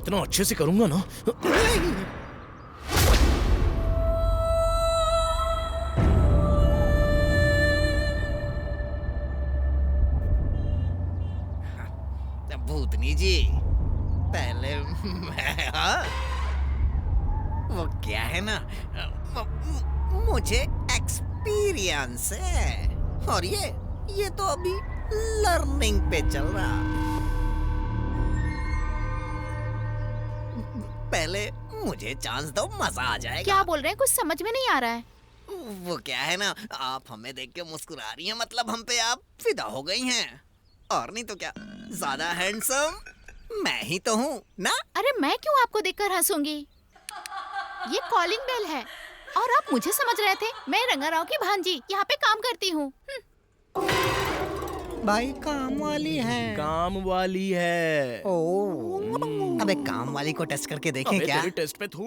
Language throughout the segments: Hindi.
इतना अच्छे से करूंगा ना। भूतनी जी, पहले हाँ? वो क्या है ना, मुझे एक्सपीरियंस है और ये तो अभी लर्निंग पे चल रहा। पहले मुझे चांस दो, मजा आ जाएगा। क्या बोल रहे हैं, कुछ समझ में नहीं आ रहा है। वो क्या है ना, आप हमें देख के मुस्कुरा रही हैं, मतलब हम पे आप फिदा हो गई हैं। और नहीं तो क्या, ज्यादा हैंडसम मैं ही तो हूँ ना। अरे मैं क्यों आपको देखकर हंसूंगी? ये कॉलिंग बेल है और आप मुझे समझ रहे थे। मैं रंगाराव की भांजी यहाँ पे काम करती हूँ। भाई काम वाली है। काम वाली है। ओ, अबे काम वाली को टेस्ट करके देखें अबे क्या? तेरे टेस्ट पे थू।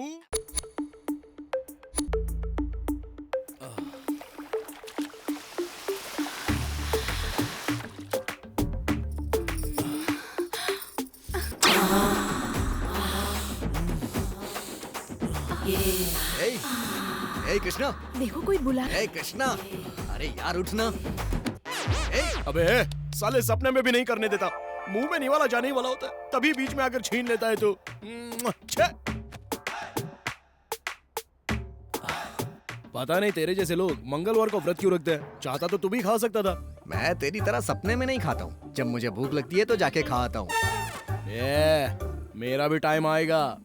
ए कृष्णा, देखो कोई बुला रहा है। ए कृष्णा, अरे यार उठना। अबे साले सपने में भी नहीं करने देता। मुंह में निवाला जाने ही वाला होता है, तभी बीच में आकर छीन लेता है तू। पता नहीं तेरे जैसे लोग मंगलवार को व्रत क्यों रखते हैं। चाहता तो तू भी खा सकता था। मैं तेरी तरह सपने में नहीं खाता हूँ, जब मुझे भूख लगती है तो जाके खा आता हूँ। मेरा भी टाइम आएगा,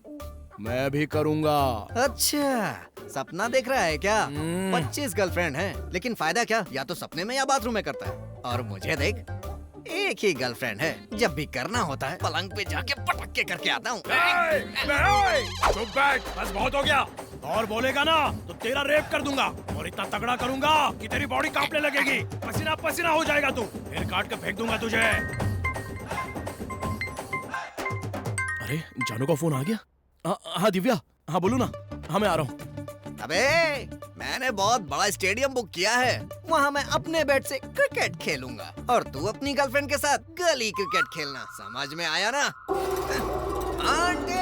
मैं भी करूंगा। अच्छा, सपना देख रहा है क्या? 25 गर्लफ्रेंड हैं, लेकिन फायदा क्या? या तो सपने में या बाथरूम में करता है। और मुझे देख, एक ही गर्लफ्रेंड है, जब भी करना होता है पलंग पे जाके पटक के करके आता हूँ। चुप बैठ, बस बहुत हो गया। और बोलेगा ना तो तेरा रेप कर दूंगा और इतना तगड़ा करूंगा कि तेरी बॉडी कांपने लगेगी, पसीना पसीना हो जाएगा तू, फिर काट के फेंक दूंगा तुझे। अरे जानू का फोन आ गया। हाँ दिव्या, हाँ बोलू ना। हाँ मैं आ रहा हूँ। अबे मैंने बहुत बड़ा स्टेडियम बुक किया है, वहाँ मैं अपने बैट से क्रिकेट खेलूंगा और तू अपनी गर्लफ्रेंड के साथ गली क्रिकेट खेलना। समझ में आया ना? आंटी!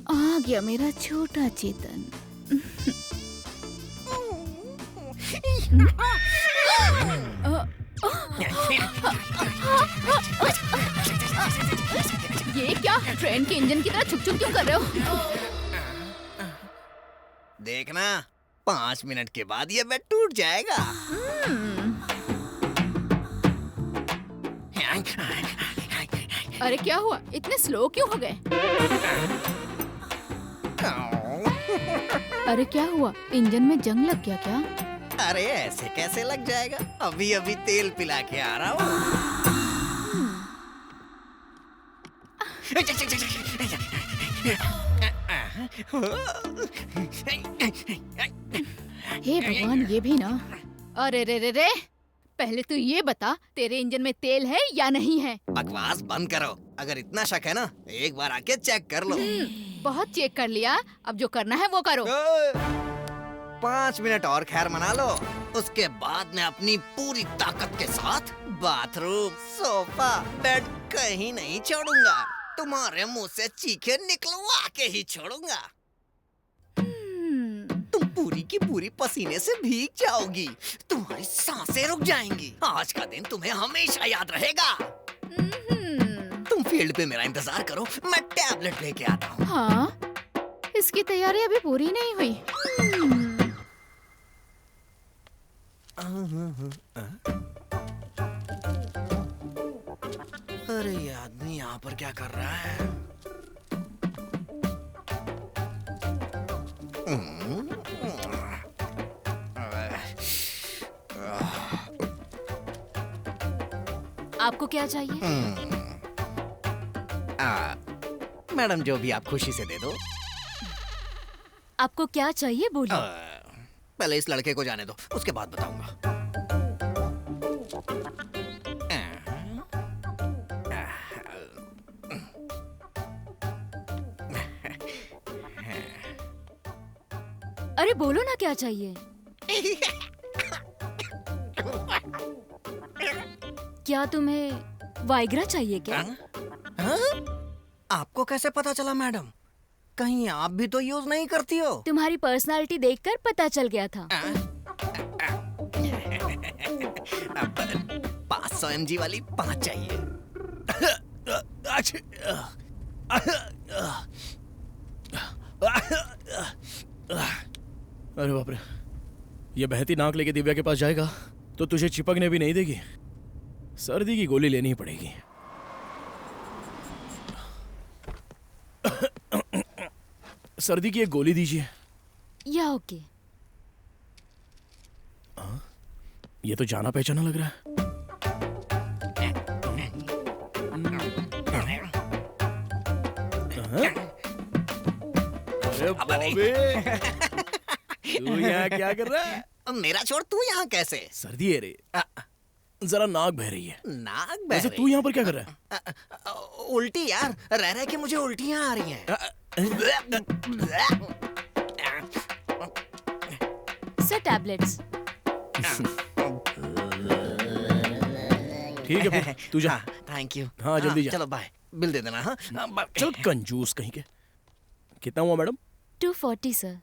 आ गया मेरा छोटा चेतन। ये क्या ट्रेन के इंजन की तरह छुक छुक क्यों कर रहे हो? देखना 5 मिनट के बाद ये बेड टूट जाएगा। अरे क्या हुआ, इतने स्लो क्यों हो गए? अरे क्या हुआ, इंजन में जंग लग गया क्या? अरे ऐसे कैसे लग जाएगा, अभी अभी तेल पिला के आ रहा हूँ। हे भगवान, ये भी ना। अरे रे रे रे, पहले तू ये बता, तेरे इंजन में तेल है या नहीं है? बकवास बंद करो, अगर इतना शक है ना एक बार आके चेक कर लो। बहुत चेक कर लिया, अब जो करना है वो करो। 5 मिनट और खैर मना लो, उसके बाद मैं अपनी पूरी ताकत के साथ बाथरूम, सोफा, बेड कहीं नहीं छोड़ूंगा। तुम्हारे मुंह से चीखे निकलवा के ही छोड़ूंगा। तुम पूरी की पूरी पसीने से भीग जाओगी, तुम्हारी सांसें रुक जाएंगी। आज का दिन तुम्हें हमेशा याद रहेगा। तुम फील्ड पे मेरा इंतजार करो, मैं टैबलेट लेके आता हूँ। हाँ, इसकी तैयारी अभी पूरी नहीं हुई। अरे ये आदमी यहाँ पर क्या कर रहा है? आपको क्या चाहिए? मैडम जो भी आप खुशी से दे दो। आपको क्या चाहिए बोलिए। पहले इस लड़के को जाने दो, उसके बाद बताऊंगा। अरे अरे बोलो ना क्या चाहिए। क्या तुम्हें वाइग्रा चाहिए क्या? हाँ? आपको कैसे पता चला मैडम? कहीं आप भी तो यूज नहीं करती हो? तुम्हारी पर्सनालिटी देखकर पता चल गया था। 500 mg वाली 5 चाहिए। अरे बाप रे, ये बहती नाक लेके दिव्या के पास जाएगा तो तुझे चिपकने भी नहीं देगी। सर्दी की गोली लेनी ही पड़ेगी। सर्दी की एक गोली दीजिए। या ओके। ये तो जाना पहचाना लग रहा है। अरे बॉबी, तू यहाँ क्या कर रहा है? मेरा छोड़, तू यहाँ कैसे? सर्दी है रे, जरा नाक बह रही है। नाक बह वैसे रही? तू यहाँ पर क्या कर रहा है? उल्टी यार, रह रह के मुझे उल्टियाँ आ रही हैं। Sir tablets. ठीक है फिर, तू जा। Thank you. हाँ, जल्दी जा। चलो बाय, बिल दे देना। हाँ चल कंजूस कहीं के। कितना हुआ मैडम? 240 सर।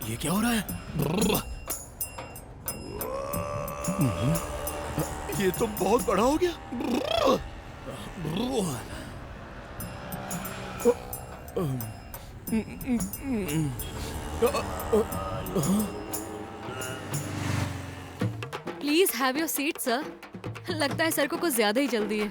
ये क्या हो रहा है? ये तो बहुत बड़ा हो गया। Please have your seat sir. लगता है सर को कुछ ज्यादा ही जल्दी है।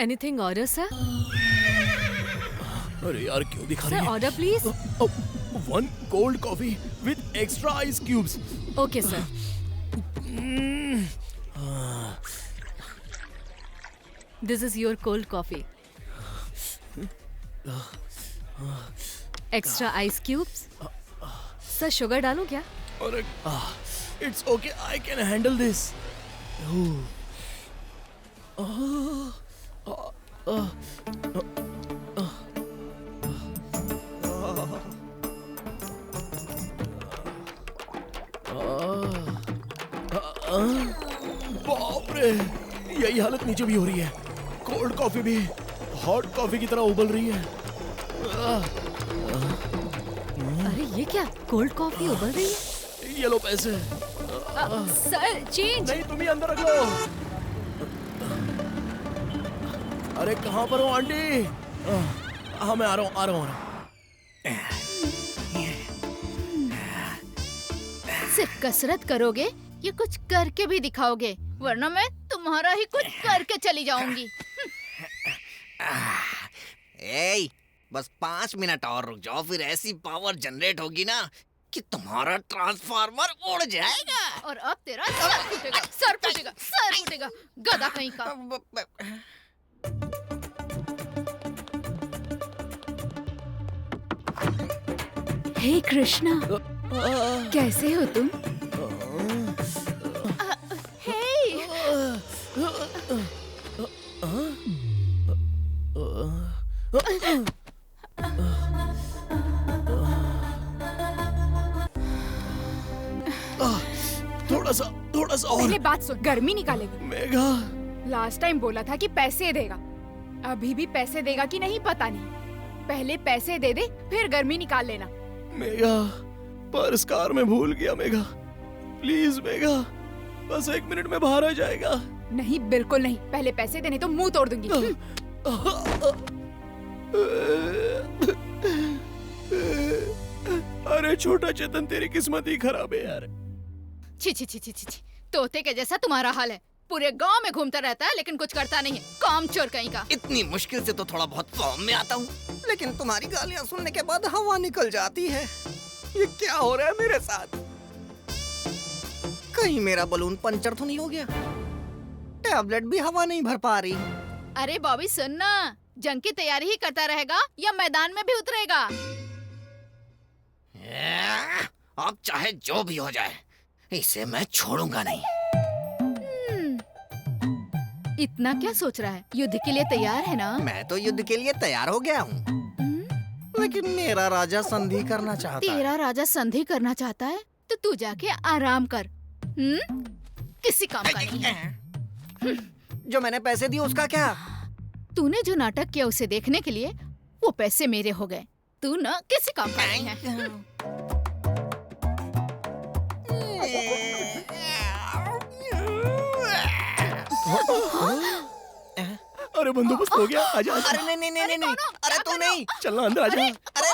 Anything order sir? अरे यार, क्यों दिखा रही सर है? Order please. 1 cold coffee with extra ice cubes. Okay sir. This is your cold coffee. Extra ice cubes. Sir sugar डालूं क्या? अरे, it's okay, I can handle this. बाप रे, यही हालत नीचे भी हो रही है। कोल्ड कॉफी भी हॉट कॉफी की तरह उबल रही है। अरे ये क्या, कोल्ड कॉफी उबल रही है? ये लो पैसे। Sir change. नहीं, तुम ही अंदर रख लो। अरे कहाँ पर हो आंटी? हाँ, मैं आ रहा हूँ। सिर्फ कसरत करोगे या कुछ करके भी दिखाओगे, वरना मैं तुम्हारा ही कुछ करके चली जाऊंगी। ए, बस 5 मिनट और रुक जाओ, फिर ऐसी पावर जनरेट होगी ना कि तुम्हारा ट्रांसफार्मर उड़ जाएगा। और अब तेरा सर फूटेगा, सर फूटेगा, सर फूटेगा, गधा कहीं का। हे कृष्णा, कैसे हो तुम? हे, थोड़ा सा और। पहले बात सुन, गर्मी निकालेगा। मेघा, लास्ट टाइम बोला था कि पैसे देगा, अभी भी पैसे देगा कि नहीं पता नहीं। पहले पैसे दे दे, फिर गर्मी निकाल लेना। मेघा, पर्स कार में भूल गया। मेघा प्लीज, मेघा बस 1 मिनट में बाहर आ जाएगा। नहीं, बिल्कुल नहीं, पहले पैसे देने तो मुंह तोड़ दूंगी। अरे छोटा चेतन, तेरी किस्मत ही खराब है यार। छी छी छी छी छी छी, तोते के जैसा तुम्हारा हाल है। पूरे गांव में घूमता रहता है लेकिन कुछ करता नहीं है, काम चोर कहीं का। इतनी मुश्किल से तो थोड़ा बहुत फॉर्म में आता हूँ, लेकिन तुम्हारी गालियाँ सुनने के बाद हवा निकल जाती है। ये क्या हो रहा है मेरे साथ? कहीं मेरा बलून पंचर तो नहीं हो गया? टैबलेट भी हवा नहीं भर पा रही। अरे बॉबी सुन ना, जंग की तैयारी ही करता रहेगा या मैदान में भी उतरेगा? अब चाहे जो भी हो जाए, इसे मैं छोड़ूंगा नहीं। इतना क्या सोच रहा है? युद्ध के लिए तैयार है ना? मैं तो युद्ध के लिए तैयार हो गया हूँ, लेकिन मेरा राजा संधि करना चाहता है। तेरा राजा संधि करना चाहता है तो तू जाके आराम कर। किसी काम का नहीं है। जो मैंने पैसे दिए उसका क्या? तूने जो नाटक किया उसे देखने के लिए वो पैसे मेरे हो गए। तू ना किसी काम का नहीं है। अरे बंदोबस्त हो गया, आजा आजा। अरे नहीं नहीं नहीं नहीं, अरे तू नहीं, चलना अंदर आजा। अरे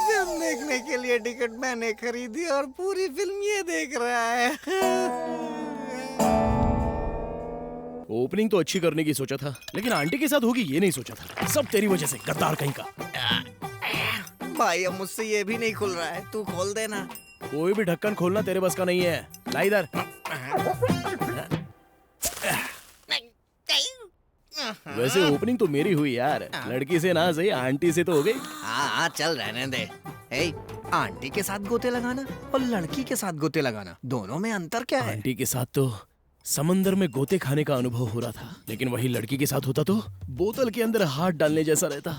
फिल्म देखने के लिए टिकट मैंने खरीदी और पूरी फिल्म ये देख रहा है। ओपनिंग तो अच्छी करने की सोचा था, लेकिन आंटी के साथ होगी ये नहीं सोचा था। सब तेरी वजह से, गद्दार कहीं का। भाई अब मुझसे ये भी नहीं खुल रहा है, तू खोल देना। कोई भी ढक्कन खोलना तेरे बस का नहीं है। ला इधर। वैसे ओपनिंग तो मेरी हुई यार, लड़की से ना सही आंटी से तो हो गई। हाँ चल रहने दे। ए, आंटी के साथ गोते लगाना और लड़की के साथ गोते लगाना, दोनों में अंतर क्या है? आंटी के साथ तो समंदर में गोते खाने का अनुभव हो रहा था, लेकिन वही लड़की के साथ होता तो बोतल के अंदर हाथ डालने जैसा रहता।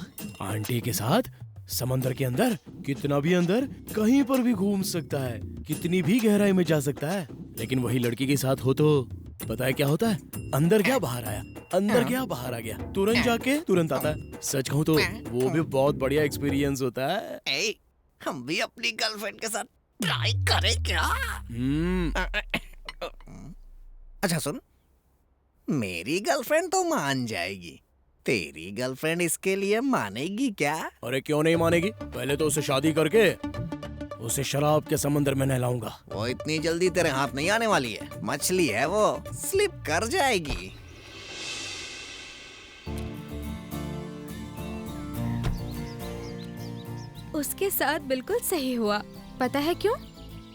आंटी के साथ समंदर के अंदर कितना भी अंदर कहीं पर भी घूम सकता है, कितनी भी गहराई में जा सकता है। लेकिन वही लड़की के साथ हो तो पता है क्या होता है? अंदर गया बाहर आया, अंदर गया बाहर आ गया, तुरंत जाके तुरंत आता है। सच कहूँ तो वो भी बहुत बढ़िया एक्सपीरियंस होता है। ए, हम भी अपनी गर्लफ्रेंड के साथ ट्राई करें क्या? अच्छा सुन, मेरी गर्लफ्रेंड तो मान जाएगी, तेरी गर्लफ्रेंड इसके लिए मानेगी क्या? अरे क्यों नहीं मानेगी? पहले तो उसे शादी करके उसे शराब के समंदर में नहलाऊंगा। वो इतनी जल्दी तेरे हाथ नहीं आने वाली है, मछली है वो, स्लिप कर जाएगी। उसके साथ बिल्कुल सही हुआ। पता है क्यों?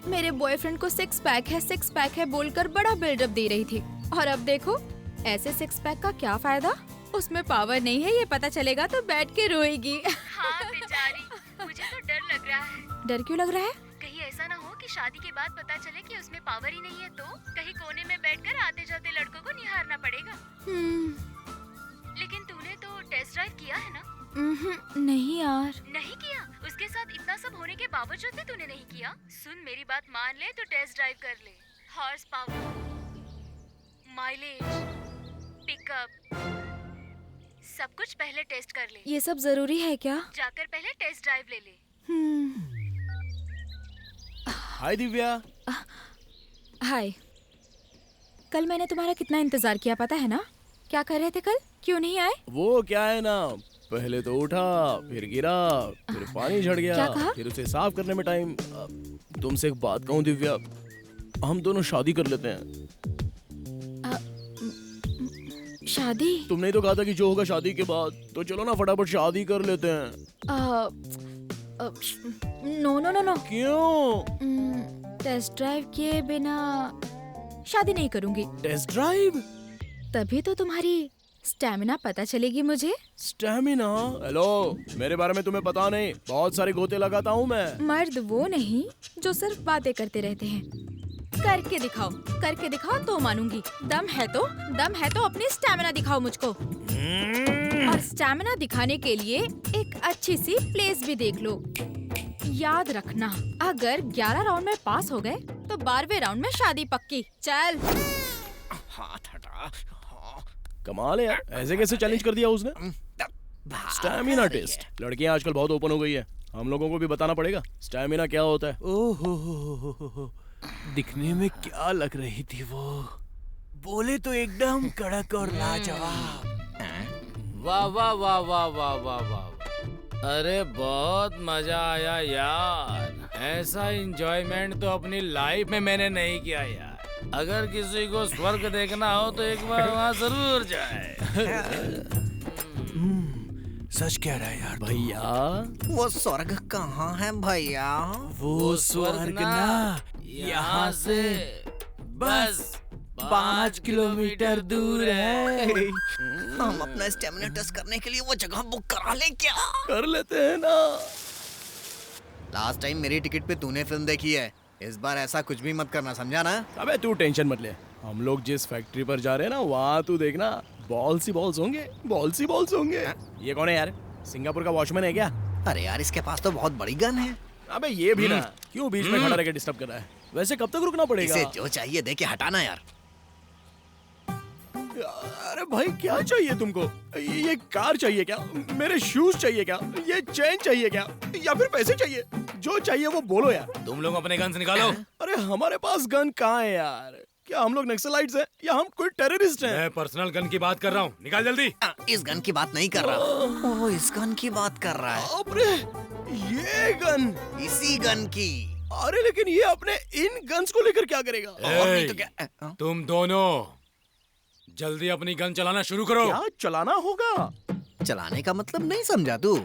मेरे बॉयफ्रेंड को 6 पैक है बोलकर बड़ा बिल्डअप दे रही थी, और अब देखो ऐसे 6 पैक का क्या फायदा? उसमें पावर नहीं है, ये पता चलेगा तो बैठ के रोएगी। हाँ बेचारी, मुझे तो डर लग रहा है। डर क्यों लग रहा है? कहीं ऐसा ना हो कि शादी के बाद पता चले कि उसमें पावर ही नहीं है, तो कहीं कोने में बैठकर आते जाते लड़कों को निहारना पड़ेगा। लेकिन तूने तो टेस्ट ड्राइव किया है ना? नहीं यार। नहीं किया? उसके साथ इतना सब होने के बावजूद भी तूने नहीं किया? सुन मेरी बात मान ले तो टेस्ट ड्राइव कर ले। हॉर्स पावर, माइलेज, पिकअप, सब कुछ पहले टेस्ट कर ले। ये सब जरूरी है क्या? जाकर पहले टेस्ट ड्राइव ले ले। हाय दिव्या। हाय। कल मैंने तुम्हारा कितना इंतजार किया पता है ना? क्या कर रहे थे कल? क्यों नहीं आए? वो क्या है ना, पहले तो उठा, फिर गिरा, फिर पानी झड़ गया, क्या कहा? फिर उसे साफ करने में टाइम। तुमसे एक बात कहूँ दिव्या, हम दोनों शादी कर लेते हैं। शादी? तुमने तो कहा था कि जो होगा शादी के बाद, तो चलो ना फटाफट शादी कर लेते हैं। No no no no. क्यों? टेस्ट ड्राइव किए बिना शादी नहीं करूंगी। Test drive? तभी तो तुम्हारी स्टैमिना पता चलेगी मुझे। स्टैमिना? हेलो, मेरे बारे में तुम्हें पता नहीं, बहुत सारे गोते लगाता हूँ मैं। मर्द वो नहीं जो सिर्फ बातें करते रहते हैं। करके दिखाओ तो मानूंगी। दम है तो अपनी स्टैमिना दिखाओ मुझको। और स्टैमिना दिखाने के लिए एक अच्छी सी प्लेस भी देख लो। याद रखना, अगर 11 राउंड में पास हो गए तो 12वें राउंड में शादी पक्की। चल। हाथ हटा। कमाल है यार, ऐसे कैसे चैलेंज कर दिया उसने? Stamina test. लड़कियां आजकल बहुत ओपन हो गई है, हम लोगों को भी बताना पड़ेगा स्टैमिना क्या होता है। ओहो, दिखने में क्या लग रही थी वो, बोले तो एकदम कड़क और लाजवाब। वाह वाह वाह वाह वाह वाह वाह। अरे बहुत मजा आया यार, ऐसा एंजॉयमेंट तो अपनी लाइफ में मैंने नहीं किया यार। अगर किसी को स्वर्ग देखना हो तो एक बार वहाँ जरूर जाए। सच कह रहा है यार भैया वो स्वर्ग कहाँ है भैया? वो स्वर्ग ना यहाँ से बस 5 किलोमीटर दूर है। हम अपना स्टेमिना टेस्ट करने के लिए वो जगह बुक करा ले क्या? कर लेते हैं ना। लास्ट टाइम मेरी टिकट पे तूने फिल्म देखी है, इस बार ऐसा कुछ भी मत करना, समझा ना? अबे तू टेंशन मत ले, हम लोग जिस फैक्ट्री पर जा रहे हैं ना वहाँ तू देखना बॉल्स ही बॉल्स होंगे, बॉल्स ही बॉल्स होंगे। ये कौन है यार? सिंगापुर का वॉचमैन है क्या? अरे यार इसके पास तो बहुत बड़ी गन है। अबे ये भी ना, क्यों बीच में खड़ा रह के डिस्टर्ब कर रहा है? वैसे कब तक रुकना पड़ेगा? इसे जो चाहिए दे के हटाना यार। अरे भाई क्या चाहिए तुमको? ये कार चाहिए क्या? मेरे शूज चाहिए क्या? ये चेन चाहिए क्या? या फिर पैसे चाहिए? जो चाहिए वो बोलो यार। तुम लोग अपने गन्स निकालो। अरे हमारे पास गन कहाँ है यार? क्या हम लोग नक्सलाइट्स हैं या हम कोई टेररिस्ट हैं? मैं पर्सनल गन की बात कर रहा हूँ, निकाल जल्दी। इस गन की बात नहीं कर रहा, वो इस गन की बात कर रहा है। अरे ये गन, इसी गन की। अरे लेकिन ये अपने इन गन्स को लेकर क्या करेगा? और नहीं तो ए, क्या? तुम दोनों जल्दी अपनी गन चलाना शुरू करो। क्या चलाना होगा? चलाने का मतलब नहीं समझा तू?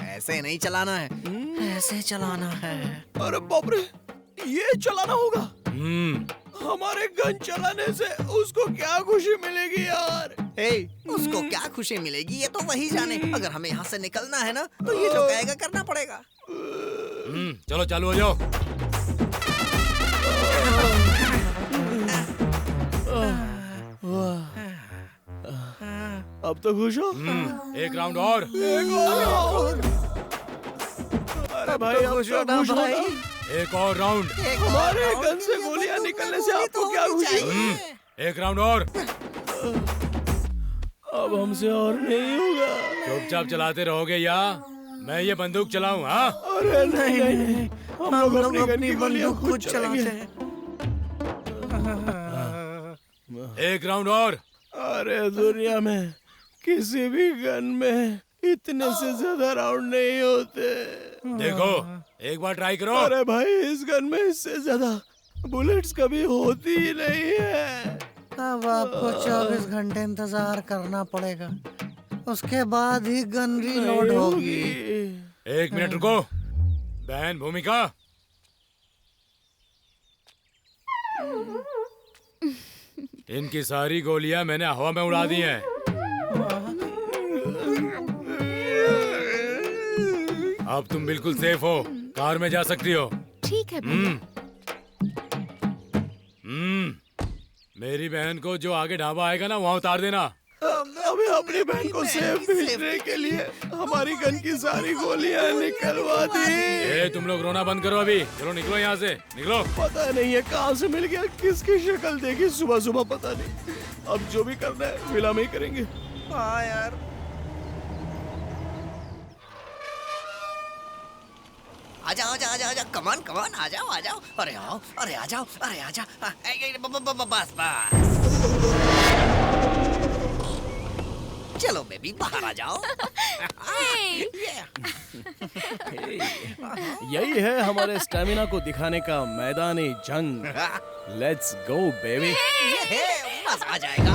ऐसे नहीं चलाना है, ऐसे चलाना है। अरे बाप रे, ये चलाना होगा? हम्म, हमारे गन चलाने से उसको क्या खुशी मिलेगी यार? उसको क्या खुशी मिलेगी ये तो वही जाने। अगर हमें यहाँ से निकलना है ना तो ये जो कहेगा करना पड़ेगा। चलो चालू हो जाओ। अब तो खुश हो? एक राउंड और। अरे भाई अब तो खुश हो ना? एक और राउंड। हमारे गन से गोलियां निकलने से आपको क्या खुशी? एक राउंड और। अब हमसे और नहीं होगा। चुपचाप चलाते रहोगे या मैं ये बंदूक चलाऊं? हाँ, अरे नहीं नहीं, हम लोग अपनी गन की गोलियां खुद चलाएंगे। एक राउंड और। अरे दुनिया में किसी भी गन में इतने से ज्यादा राउंड नहीं होते। देखो एक बार ट्राई करो। अरे भाई इस गन में इससे ज्यादा बुलेट्स कभी होती ही नहीं है। अब आपको 24 घंटे इंतजार करना पड़ेगा, उसके बाद ही गन रीलोड होगी। एक मिनट रुको। बहन भूमिका, इनकी सारी गोलियां मैंने हवा में उड़ा दी हैं। अब तुम बिल्कुल सेफ हो, कार में जा सकती हो। ठीक है भैया। मेरी बहन को जो आगे ढाबा आएगा ना वहाँ उतार देना। हमें अपनी बहन को सेफ भेजने के लिए हमारी गन की सारी गोलियां निकलवा दी। ए, तुम लोग रोना बंद करो अभी। चलो निकलो यहाँ से, निकलो। पता नहीं है कहाँ से मिल गया, किसकी शक्ल देखी सुबह सुबह, पता नहीं। अब जो भी करना है विला में ही करेंगे। हाँ यार, आजा आजा आजा आजा, कमान कमान, आ जाओ आ जाओ। अरे आओ, अरे आ जाओ, अरे आ जा। बस बस, चलो बेबी बाहर आ जाओ। यही है हमारे स्टेमिना को दिखाने का मैदानी जंग। Let's go baby. बस आ जाएगा।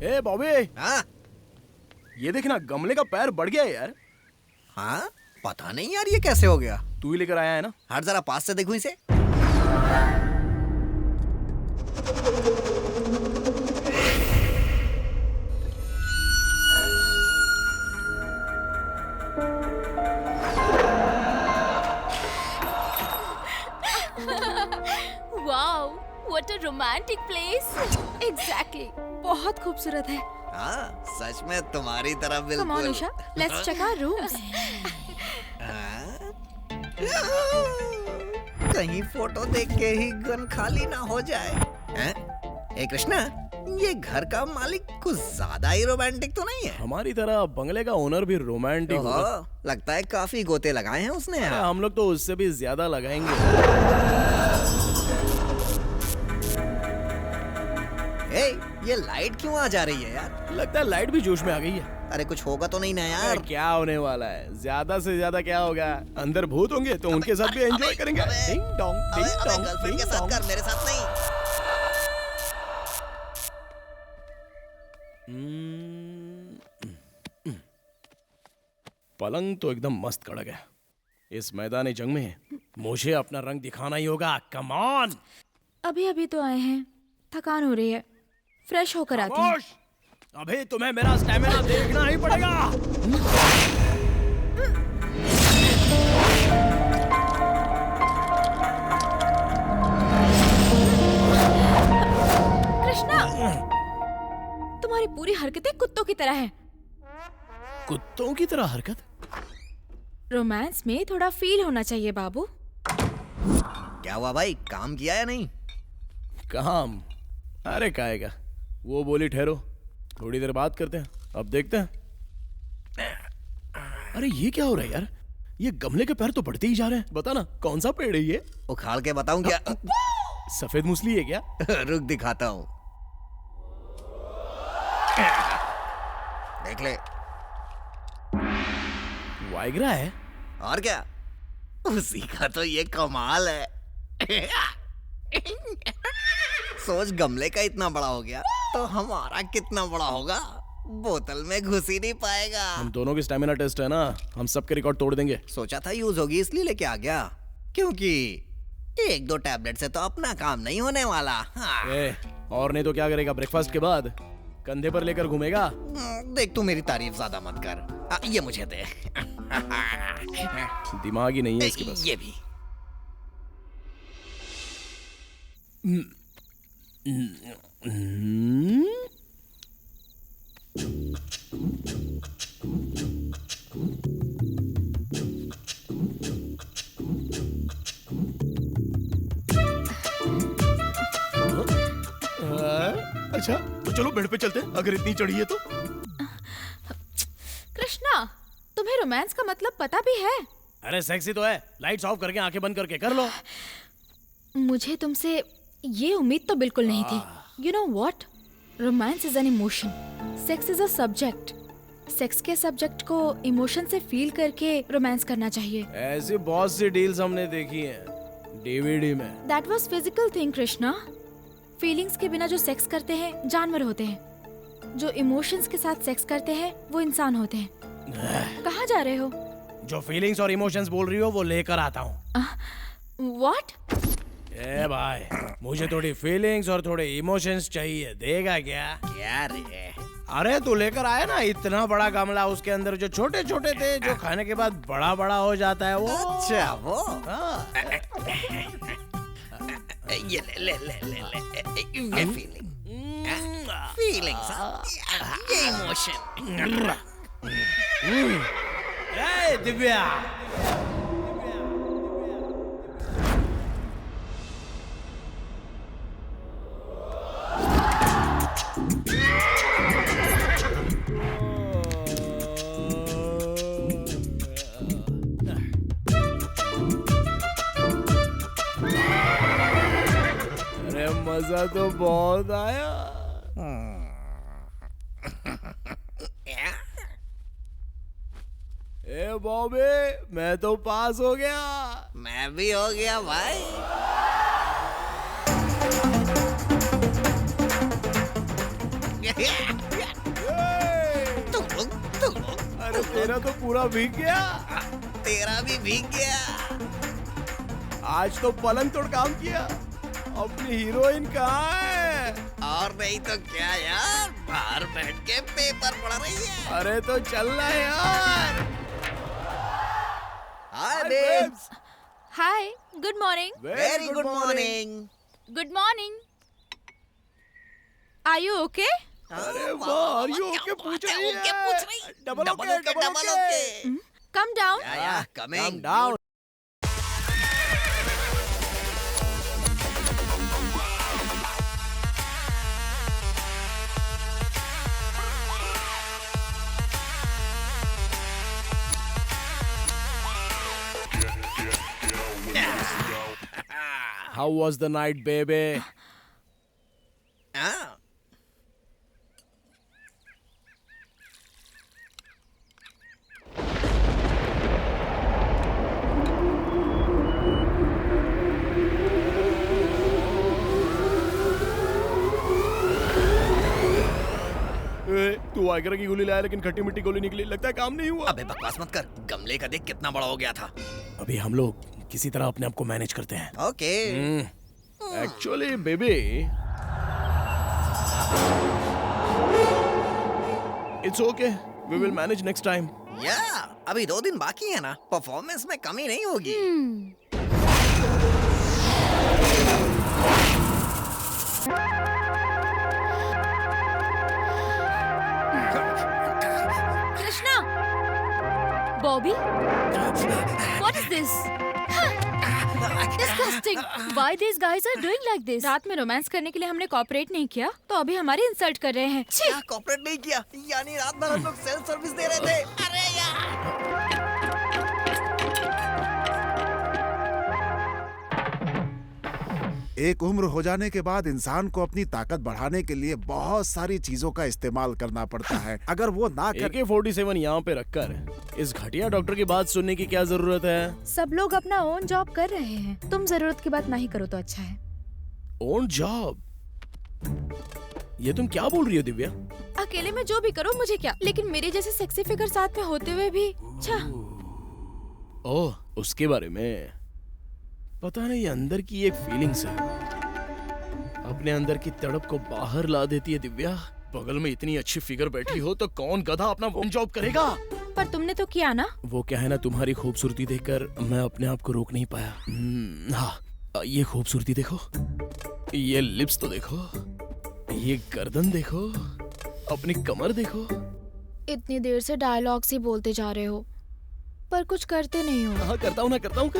ए बॉबी, हाँ ये देखना गमले का पैर बढ़ गया है यार। हाँ, पता नहीं यार ये कैसे हो गया। तू ही लेकर आया है ना? हट जरा पास से देखूं इसे। Wow, what a romantic place. Exactly, बहुत खूबसूरत है। हाँ सच में तुम्हारी तरह कम ऑन बिल्कुल। Usha, let's check our rooms. कहीं फोटो देख के ही गन खाली ना हो जाए। हैं? ए कृष्णा, ये घर का मालिक कुछ ज्यादा ही रोमांटिक तो नहीं है? हमारी तरह बंगले का ओनर भी रोमांटिक होगा। ओहो, लगता है काफी गोते लगाए हैं उसने अरे यहाँ। हम लोग तो उससे भी ज्यादा लगाएंगे। ए, ये लाइट क्यों आ जा रही है यार? लगता है लाइट भी जोश में आ गई है। अरे कुछ होगा तो नहीं ना यार? क्या होने वाला है? ज्यादा से ज्यादा क्या होगा? अंदर भूत होंगे तो उनके साथ भी एंजॉय करेंगे। Ding dong, ding dong, girlfriend के डिंग साथ डोंग। कर, मेरे साथ नहीं। पलंग तो एकदम मस्त कड़क है। इस मैदानी जंग में मुझे अपना रंग दिखाना ही होगा। Come on. अभी अभी तो आए हैं, थकान हो रही है, फ्रेश होकर आते हैं। खामोश! अभी तुम्हें मेरा स्टैमिना देखना ही पड़ेगा। कृष्णा, तुम्हारी पूरी हरकतें कुत्तों की तरह हैं। कुत्तों की तरह हरकत? रोमांस में थोड़ा फील होना चाहिए बाबू। क्या हुआ भाई, काम किया या नहीं? काम? अरे काहेगा, वो बोली ठहरो, थोड़ी देर बात करते हैं, अब देखते हैं। अरे ये क्या हो रहा है यार? ये गमले के पैर तो बढ़ते ही जा रहे हैं। बता ना कौन सा पेड़ है ये? उखाड़ के बताऊं क्या? सफेद मूसली है क्या? रुक दिखाता हूँ, देख ले। वाइग्रा है? और क्या, उसी का तो ये कमाल है। सोच, गमले का इतना बड़ा हो गया तो हमारा कितना बड़ा होगा? बोतल में घुस ही नहीं पाएगा। हम दोनों की स्टैमिना टेस्ट है ना, हम सबके रिकॉर्ड तोड़ देंगे। सोचा था यूज होगी इसलिए लेके आ गया, क्योंकि एक दो टैबलेट से तो अपना काम नहीं होने वाला। हाँ। और नहीं तो क्या करेगा? ब्रेकफास्ट के बाद कंधे पर लेकर घूमेगा। देख, तू मेरी तारीफ ज्यादा मत कर। ये मुझे दे। दिमाग ही नहीं है इसके पास। ये भी। अच्छा तो चलो बेड पे चलते हैं, अगर इतनी चढ़ी है तो। कृष्णा, तुम्हें रोमांस का मतलब पता भी है? अरे सेक्सी तो है, लाइट्स ऑफ करके आंखें बंद करके कर लो। मुझे तुमसे ये उम्मीद तो बिल्कुल नहीं थी। You know what, romance is an emotion, sex is a subject. Sex के सब्जेक्ट को इमोशन से फील करके रोमांस करना चाहिए। ऐसी बहुत सी डील्स हमने देखी हैं डीवीडी में। That was physical thing Krishna. Feelings के बिना जो सेक्स करते हैं जानवर होते हैं, जो इमोशंस के साथ सेक्स करते हैं वो इंसान होते हैं। कहाँ जा रहे हो? जो फीलिंग्स और इमोशंस बोल रही हो वो लेकर आता हूँ। व्हाट? ए भाई, मुझे थोड़ी फीलिंग्स और थोड़े इमोशंस चाहिए, देगा क्या? क्या रे? अरे तू लेकर आया ना इतना बड़ा गमला, उसके अंदर जो छोटे छोटे थे, जो खाने के बाद बड़ा बड़ा हो जाता है वो। अच्छा वो। हाँ। ये ले ले ले ले ले, ये फीलिंग, फीलिंग्स, ये इमोशन। ए दिव्या, अरे मजा तो बहुत आया। ए बॉबी, मैं तो पास हो गया। मैं भी हो गया भाई। तुम लोग अरे तेरा तो पूरा भीग गया। तेरा भी भीग गया। आज तो पलंग तोड़ काम किया। अपनी हीरोइन कहाँ है? और नहीं तो क्या यार, बाहर बैठ के पेपर पढ़ रही है। अरे तो चलना यार। Hi babes. Hi, good morning. Very good morning. Good morning. Are you okay? अरे वाह, आर यू ओके पूछ रही है। Double okay, double okay. Come down. या coming down. How was the night, baby? वो आगरा की गोली लाया लेकिन खट्टी मिट्टी गोली निकली, लगता है काम नहीं हुआ। अबे बकवास मत कर, गमले का देख कितना बड़ा हो गया था। अभी हम लोग किसी तरह अपने आप को मैनेज करते हैं। Okay actually baby, it's okay, we will manage next time. या अभी 2 दिन बाकी है ना, परफॉर्मेंस में कमी नहीं होगी। Krishna, Bobby, what is this? Disgusting. Why these guys are doing like this? रात में रोमांस करने के लिए हमने कॉपरेट नहीं किया तो अभी हमारी इंसल्ट कर रहे हैं। छी! क्या कॉपरेट नहीं किया? यानी रात भर हम लोग सेल्फ सर्विस दे रहे थे। अरे यार, एक उम्र हो जाने के बाद इंसान को अपनी ताकत बढ़ाने के लिए बहुत सारी चीजों का इस्तेमाल करना पड़ता है। अगर वो ना कर AK-47 यहाँ पे रखकर इस घटिया डॉक्टर की बात सुनने की क्या जरूरत है? सब लोग अपना ओन जॉब कर रहे हैं, तुम जरूरत की बात नहीं करो तो अच्छा है। Own job? ये तुम क्या बोल रही हो दिव्या? अकेले में जो भी करो मुझे क्या, लेकिन मेरे जैसे सेक्सी फिगर साथ में होते हुए भी अच्छा। ओह, उसके बारे में पता नहीं, अंदर की एक फीलिंग्स है, अपने अंदर की तड़प को बाहर ला देती है दिव्या। बगल में इतनी अच्छी फिगर बैठी हो तो कौन गधा अपना ओन जॉब करेगा? पर तुमने तो किया ना। वो क्या है ना, तुम्हारी खूबसूरती देखकर मैं अपने आप को रोक नहीं पाया। हाँ, ये खूबसूरती देखो, ये लिप्स तो देखो, ये गर्दन देखो, अपनी कमर देखो। इतनी देर से डायलॉग्स ही बोलते जा रहे हो पर कुछ करते नहीं हो। हाँ, करता हूँ ना, करता हूँ।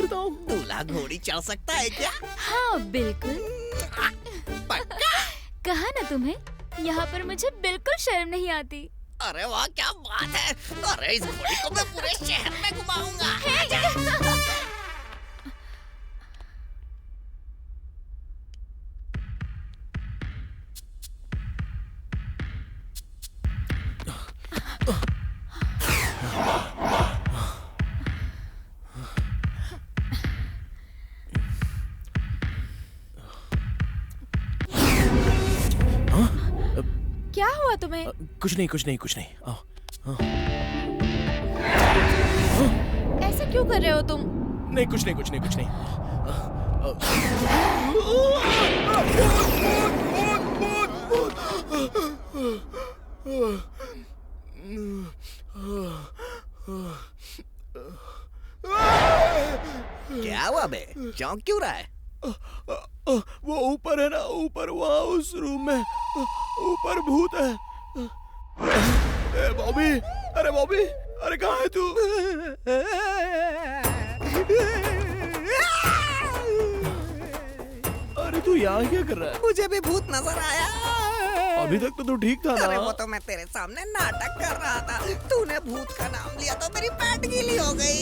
दूल्हा घोड़ी चढ़ सकता है क्या? हाँ बिल्कुल। कहा ना तुम्हें, यहाँ पर मुझे बिल्कुल शर्म नहीं आती। अरे वाह, क्या बात है। अरे इस घोड़ी को मैं पूरे शहर में घुमाऊंगा। क्या हुआ तुम्हें? कुछ नहीं। आओ। ऐसे क्यों कर रहे हो तुम? नहीं, कुछ नहीं। क्या हुआ बे, चौंक क्यों रहा है? वो ऊपर है ना, ऊपर वहाँ उस रूम में ऊपर भूत है। बॉबी, अरे बॉबी, अरे कहाँ है तू? अरे तू यहाँ क्या कर रहा है? मुझे भी भूत नजर आया। अभी तक तो तू ठीक था अरे ना? वो तो मैं तेरे सामने नाटक कर रहा था। तूने भूत का नाम लिया तो मेरी पैंट गीली हो गई।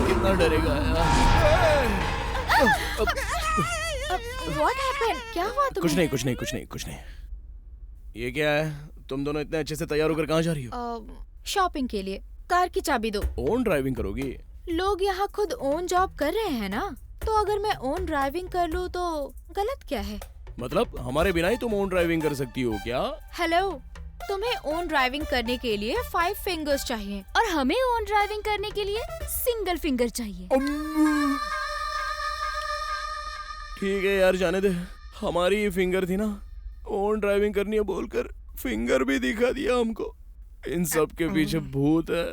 कितना डरेगा यार। What happened? क्या हुआ तुम्हें? कुछ नहीं। ये क्या है? तुम दोनों इतने अच्छे से तैयार होकर कहाँ जा रही हो? शॉपिंग के लिए। कार की चाबी दो। ओन ड्राइविंग करोगी? लोग यहाँ खुद ओन जॉब कर रहे हैं ना, तो अगर मैं ओन ड्राइविंग कर लूँ तो गलत क्या है? मतलब हमारे बिना ही तुम ओन ड्राइविंग कर सकती हो क्या? हेलो, तुम्हें ओन ड्राइविंग करने के लिए 5 फिंगर्स चाहिए और हमें ऑन ड्राइविंग करने के लिए सिंगल फिंगर चाहिए। ठीक है यार, जाने दे। हमारी ये फिंगर थी ना, ओन ड्राइविंग करनी है बोलकर फिंगर भी दिखा दिया हमको। इन सब के पीछे भूत है,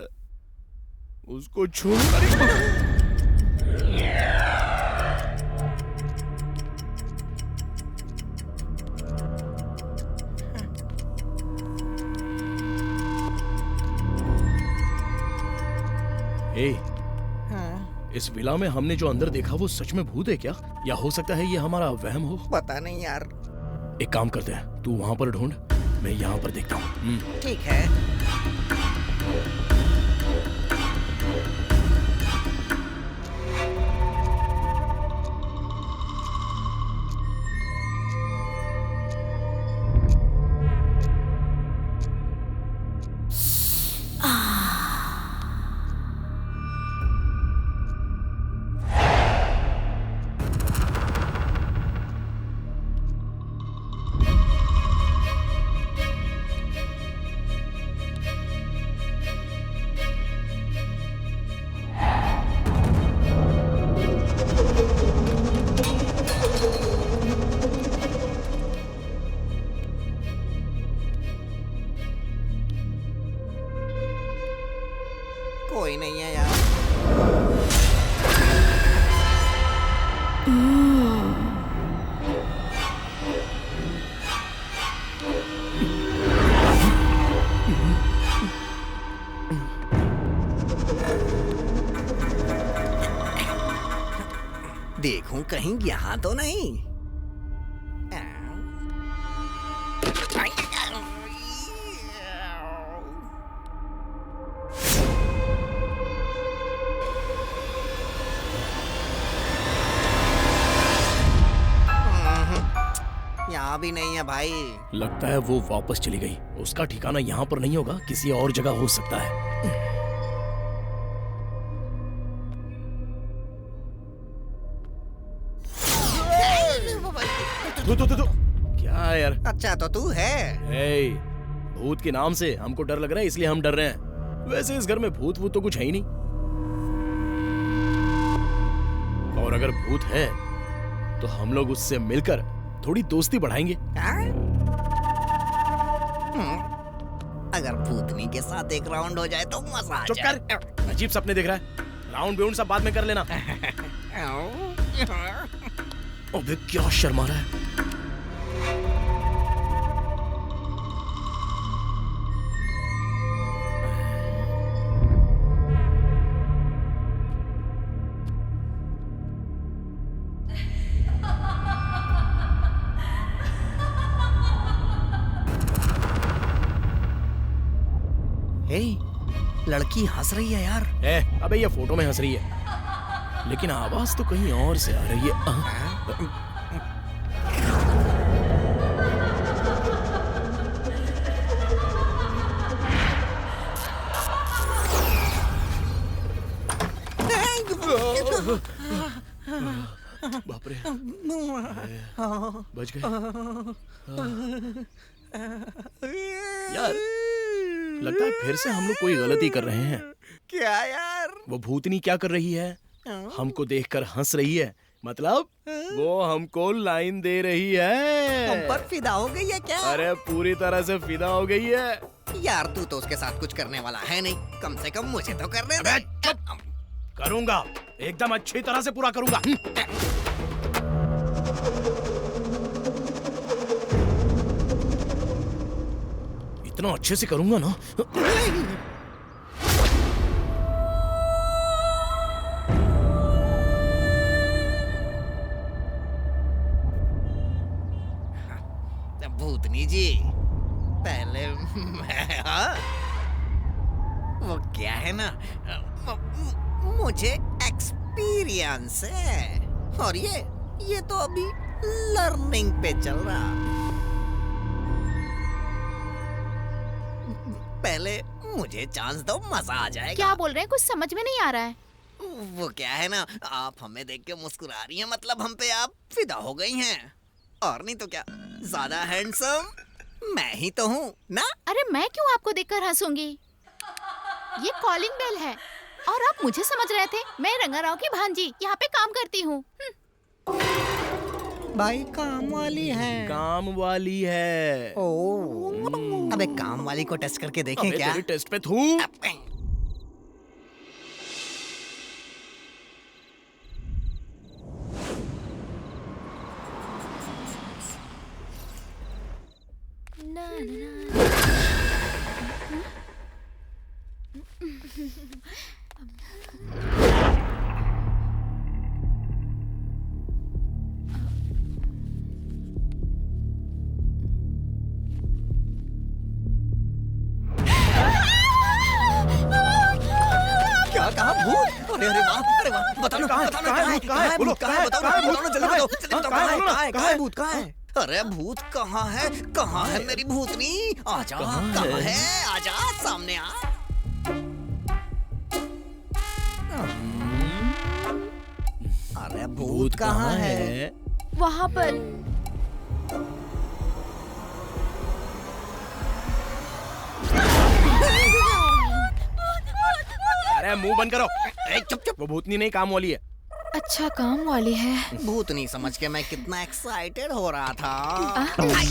उसको छू। इस विला में हमने जो अंदर देखा वो सच में भूत है क्या, या हो सकता है ये हमारा वहम हो? पता नहीं यार। एक काम करते हैं, तू वहां पर ढूंढ, मैं यहाँ पर देखता हूँ। ठीक है। कोई नहीं है यार। देखूं कहीं यहाँ तो नहीं। यहाँ भी नहीं है भाई। लगता है वो वापस चली गई। उसका ठिकाना यहाँ पर नहीं होगा, किसी और जगह हो सकता है। तो क्या है यार? अच्छा तो तू है। ए, भूत के नाम से हमको डर लग रहा है, इसलिए हम डर रहे हैं। वैसे इस घर में भूत वूत तो कुछ है ही नहीं। और अगर भूत है तो हम लोग उससे मिलकर थोड़ी दोस्ती बढ़ाएंगे। अगर भूतनी के साथ एक राउंड हो जाए तो मजा आ चुप जाए। कर, अजीब सपने देख रहा है। राउंड बिउंड सब बाद में कर लेना। अबे क्या शर्मा रहा है? लड़की हंस रही है यार। अबे ये फोटो में हंस रही है, लेकिन आवाज तो कहीं और से आ रही है। बाप रे, बच गए यार। लगता है फिर से हम लोग कोई गलती कर रहे हैं। क्या यार? वो भूतनी क्या कर रही है? हमको देखकर हंस रही है, मतलब वो हमको लाइन दे रही है। हम पर फिदा हो गई है क्या? अरे पूरी तरह से फिदा हो गई है यार। तू तो उसके साथ कुछ करने वाला है नहीं, कम से कम मुझे तो करने दे। करूंगा, एकदम अच्छी तरह से पूरा करूंगा। इतना अच्छे से करूंगा ना। भूतनी जी, पहले हाँ? वो क्या है ना, मुझे एक्सपीरियंस है, और ये तो अभी लर्निंग पे चल रहा। पहले मुझे चांस दो, मजा आ जाएगा। क्या बोल रहे हैं? कुछ समझ में नहीं आ रहा है। वो क्या है ना, आप हमें देख के मुस्कुरा रही हैं, मतलब हम पे आप फिदा हो गई हैं। और नहीं तो क्या, ज्यादा हैंडसम मैं ही तो हूँ ना। अरे मैं क्यों आपको देखकर हंसूंगी? ये कॉलिंग बेल है और आप मुझे समझ रहे थे। मैं रंगाराव की भांजी यहाँ पे काम करती हूँ। भाई काम वाली है। काम वाली है। ओ, अबे काम वाली को टेस्ट करके देखें अबे क्या? तेरी टेस्ट पे थू। क्या कहा? भूत? अरे अरे वाह, बताओ कहाँ है? कहाँ है भूत? कहाँ है? बताओ ना, जल्दी बताओ, कहाँ है भूत? कहाँ है? अरे भूत कहाँ है? कहाँ है मेरी भूतनी? आजा, कहाँ है? आजा, सामने आ। अरे भूत कहाँ है? वहाँ पर। अरे मुंह बंद करो। चुप चुप, वो भूतनी नहीं, काम वाली है। अच्छा काम वाली है। भूतनी समझ के मैं कितना एक्साइटेड हो रहा था।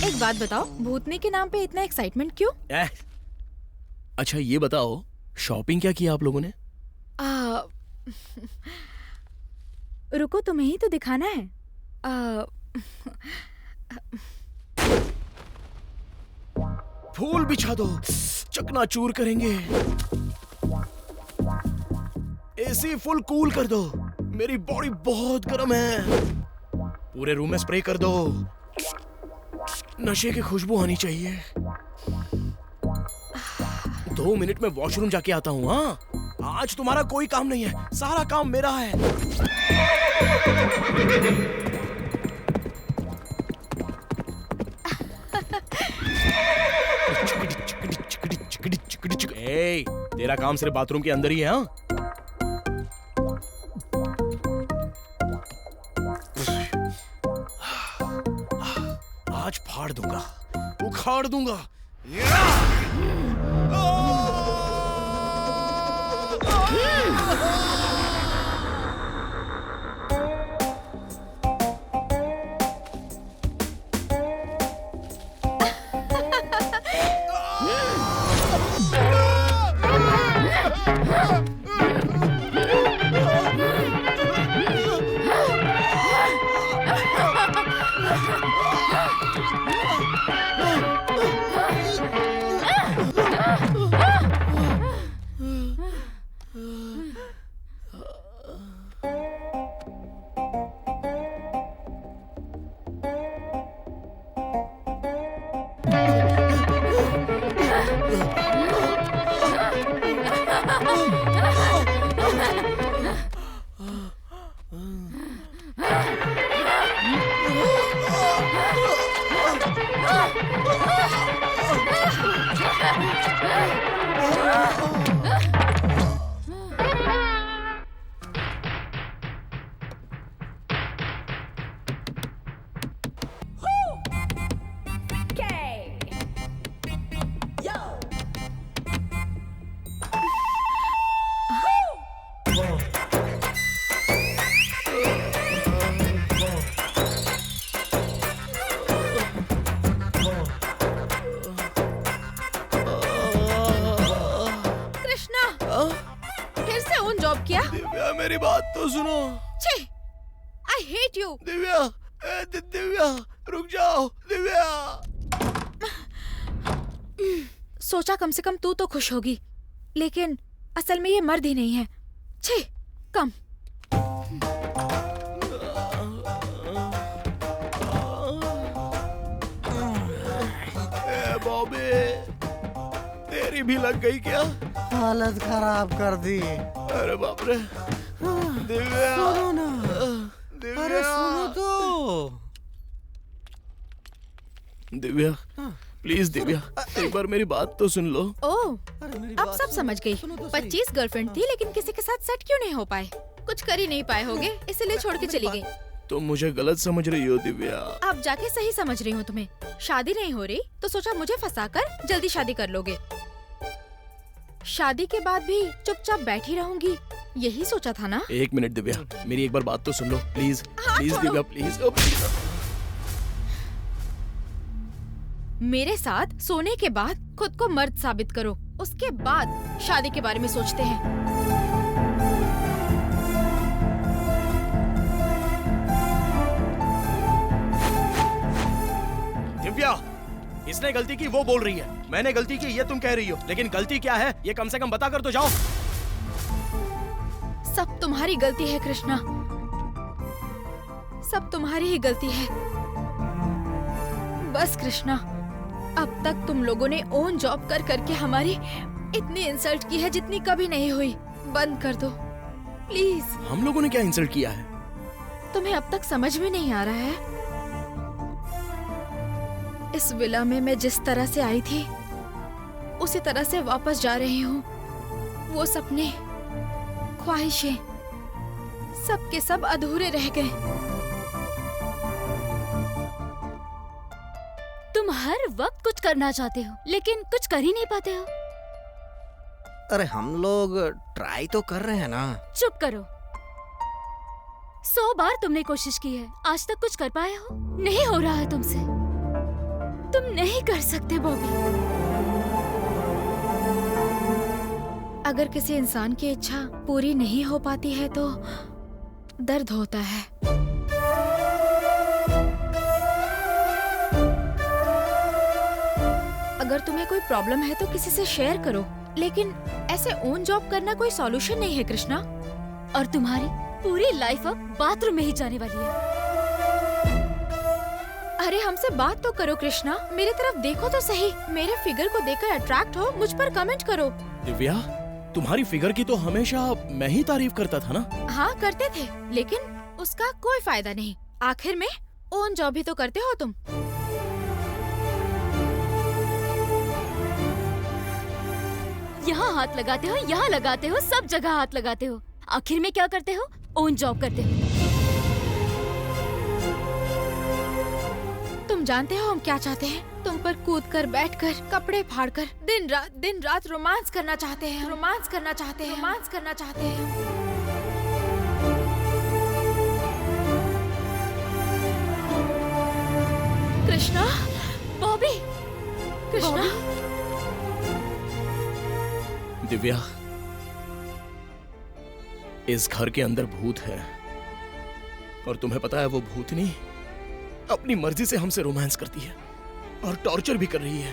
एक बात बताओ, भूतनी के नाम पे इतना एक्साइटमेंट क्यों? अच्छा ये बताओ, शॉपिंग क्या किया आप लोगों ने? रुको, तुम्हें ही तो दिखाना है। फूल बिछा दो, चकनाचूर करेंगे। एसी फुल कूल कर दो, मेरी बॉडी बहुत गर्म है। पूरे रूम में स्प्रे कर दो, नशे की खुशबू आनी चाहिए। 2 मिनट में वॉशरूम जाके आता हूँ। हाँ, आज तुम्हारा कोई काम नहीं है, सारा काम मेरा है। ए, तेरा काम सिर्फ बाथरूम के अंदर ही है। हाँ, आज फाड़ दूंगा, उखाड़ दूंगा। दिव्या, मेरी बात तो सुनो। छी, I hate you। Divya, Divya, रुक जाओ। दिव्या, सोचा कम से कम तू तो खुश होगी, लेकिन असल में ये मर्द ही नहीं है। छी, कम। बॉबी, तेरी भी लग गई क्या? हालत खराब कर दी। अरे बाप रे। दिव्या, सुनो ना। दिव्या, अरे सुनो तो। दिव्या, प्लीज दिव्या, एक बार मेरी बात तो सुन लो। ओह, अब सब समझ गई। 25 गर्लफ्रेंड थी, लेकिन किसी के साथ सेट क्यों नहीं हो पाए? कुछ कर ही नहीं पाए होगे, इसलिए छोड़ के चली गई। तुम मुझे गलत समझ रही हो दिव्या। अब जाके सही समझ रही हूँ तुम्हें। शादी नहीं हो रही तो सोचा मुझे फंसाकर जल्दी शादी कर लोगे। शादी के बाद भी चुपचाप बैठी रहूंगी, यही सोचा था ना? 1 मिनट दिव्या, मेरी एक बार बात तो सुन लो प्लीज। प्लीज छोड़ो। दिव्या, प्लीज। मेरे साथ सोने के बाद खुद को मर्द साबित करो, उसके बाद शादी के बारे में सोचते हैं। दिव्या, इसने गलती की वो बोल रही है, मैंने गलती की ये तुम कह रही हो, लेकिन गलती क्या है ये कम से कम बता कर तो जाओ। सब तुम्हारी गलती है कृष्णा, सब तुम्हारी ही गलती है। बस कृष्णा, अब तक तुम लोगों ने ओन जॉब कर करके हमारी इतनी इंसल्ट की है जितनी कभी नहीं हुई। बंद कर दो प्लीज। हम लोगों ने क्या इंसल्ट किया है? तुम्हें अब तक समझ में नहीं आ रहा है? इस विला में मैं जिस तरह से आई थी उसी तरह से वापस जा रही हूँ। वो सपने, ख्वाहिशें, सब के सब अधूरे रह गए। तुम हर वक्त कुछ करना चाहते हो लेकिन कुछ कर ही नहीं पाते हो। अरे हम लोग ट्राई तो कर रहे हैं ना। चुप करो। 100 बार तुमने कोशिश की है, आज तक कुछ कर पाए हो? नहीं हो रहा है तुमसे। तुम नहीं कर सकते बॉबी। अगर किसी इंसान की इच्छा पूरी नहीं हो पाती है तो दर्द होता है। अगर तुम्हें कोई प्रॉब्लम है तो किसी से शेयर करो, लेकिन ऐसे ओन जॉब करना कोई सॉल्यूशन नहीं है कृष्णा। और तुम्हारी पूरी लाइफ अब बाथरूम में ही जाने वाली है। अरे हमसे बात तो करो कृष्णा, मेरी तरफ देखो तो सही। मेरे फिगर को देखकर अट्रैक्ट हो, मुझ पर कमेंट करो। दिव्या, तुम्हारी फिगर की तो हमेशा मैं ही तारीफ करता था ना। हाँ करते थे, लेकिन उसका कोई फायदा नहीं। आखिर में ओन जॉब ही तो करते हो तुम। यहाँ हाथ लगाते हो, यहाँ लगाते हो, सब जगह हाथ लगाते हो। आखिर में क्या करते हो? ओन जॉब करते हो। तुम जानते हो हम क्या चाहते हैं? तुम पर कूदकर, बैठकर, कपड़े फाड़कर दिन रात रोमांस करना चाहते हैं। रोमांस करना चाहते हैं। रोमांस करना चाहते हैं। कृष्णा, बॉबी, कृष्णा, दिव्या, इस घर के अंदर भूत है और तुम्हें पता है वो भूतनी अपनी मर्जी से हमसे रोमांस करती है और टॉर्चर भी कर रही है।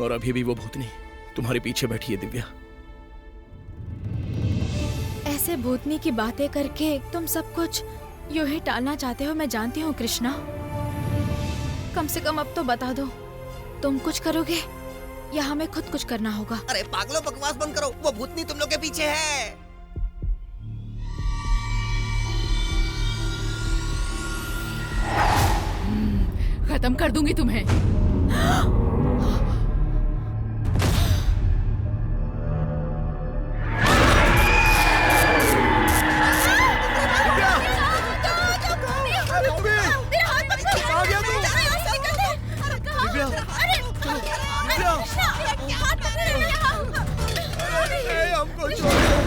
और अभी भी वो भूतनी तुम्हारे पीछे बैठी है दिव्या। ऐसे भूतनी की बातें करके तुम सब कुछ यूं ही टालना चाहते हो, मैं जानती हूँ कृष्णा। कम से कम अब तो बता दो, तुम कुछ करोगे या हमें खुद कुछ करना होगा? अरे पागलों, बकवास बंद करो। वो भूतनी तुम लोग के पीछे है। खत्म कर दूंगी तुम्हें। हमको छोड़ो,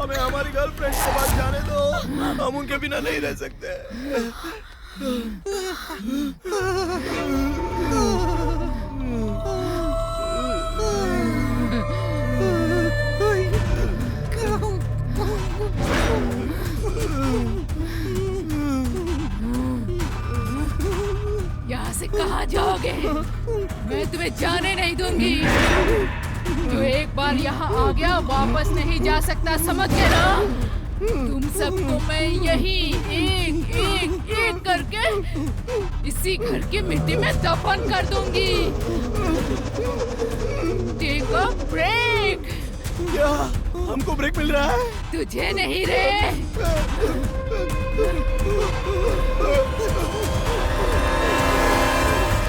हमें हमारी गर्लफ्रेंड के पास जाने दो। हम उनके बिना नहीं रह सकते। यहाँ से कहाँ जाओगे? मैं तुम्हें जाने नहीं दूंगी। जो एक बार यहाँ आ गया वापस नहीं जा सकता, समझ गए ना? तुम सबको मैं यही एक करके इसी घर की मिट्टी में दफन कर दूंगी। Take a break. क्या हमको ब्रेक मिल रहा है? तुझे नहीं रे।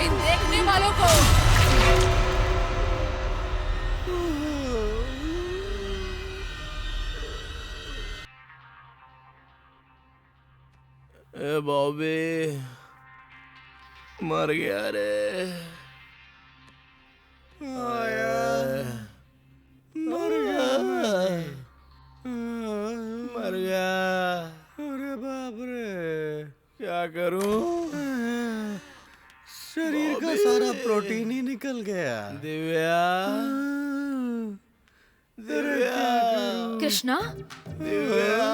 इन देखने वालों को ए बॉबी, मर गया रे। मर गया। अरे बाप रे, क्या करूं? शरीर का सारा प्रोटीन ही निकल गया। Divya, Divya, Krishna, Divya,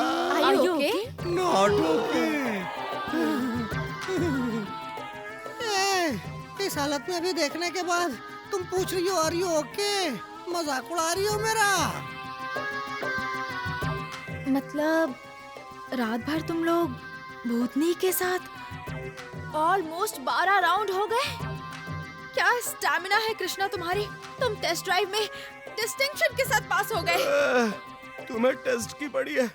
are you okay? Not okay. इस हालत में अभी देखने के बाद तुम पूछ रही हो आर यू ओके? मजाक उड़ा रही हो मेरा? मतलब रात भर तुम लोग भूतनी के साथ ऑलमोस्ट 12 राउंड हो गए। क्या स्टैमिना है कृष्णा तुम्हारी? तुम टेस्ट ड्राइव में डिस्टिंक्शन के साथ पास हो गए। तुम्हें टेस्ट की पड़ी है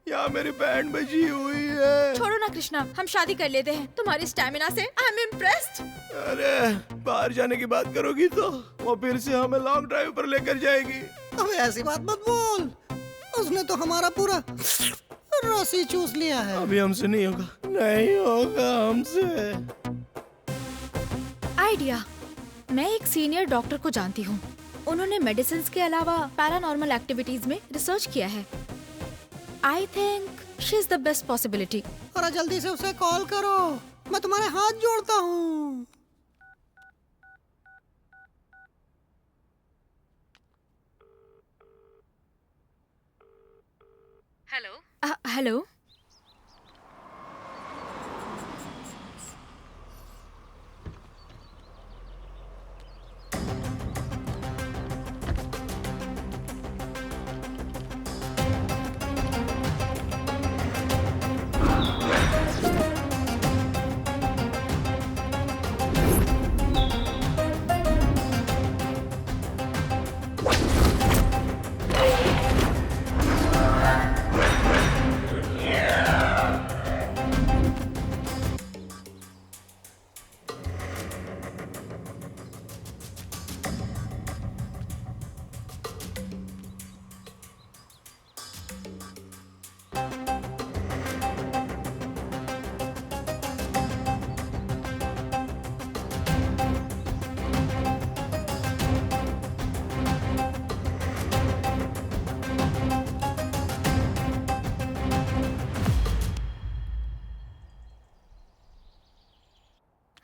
या मेरी बैंड बजी हुई है? छोड़ो ना कृष्णा, हम शादी कर लेते हैं। तुम्हारी स्टैमिना से आई एम इम्प्रेस्ड। अरे बाहर जाने की बात करोगी तो वो फिर से हमें लॉन्ग ड्राइव पर लेकर जाएगी। अब ऐसी बात मत बोल। उसने तो हमारा पूरा रस ही चूस लिया है। अभी हमसे नहीं होगा, नहीं होगा हमसे। आइडिया, मैं एक सीनियर डॉक्टर को जानती हूँ। उन्होंने मेडिसिन के अलावा पैरानॉर्मल एक्टिविटीज में रिसर्च किया है। I think she is the best possibility. और जल्दी से उसे कॉल करो, मैं तुम्हारे हाथ जोड़ता हूँ। Hello hello.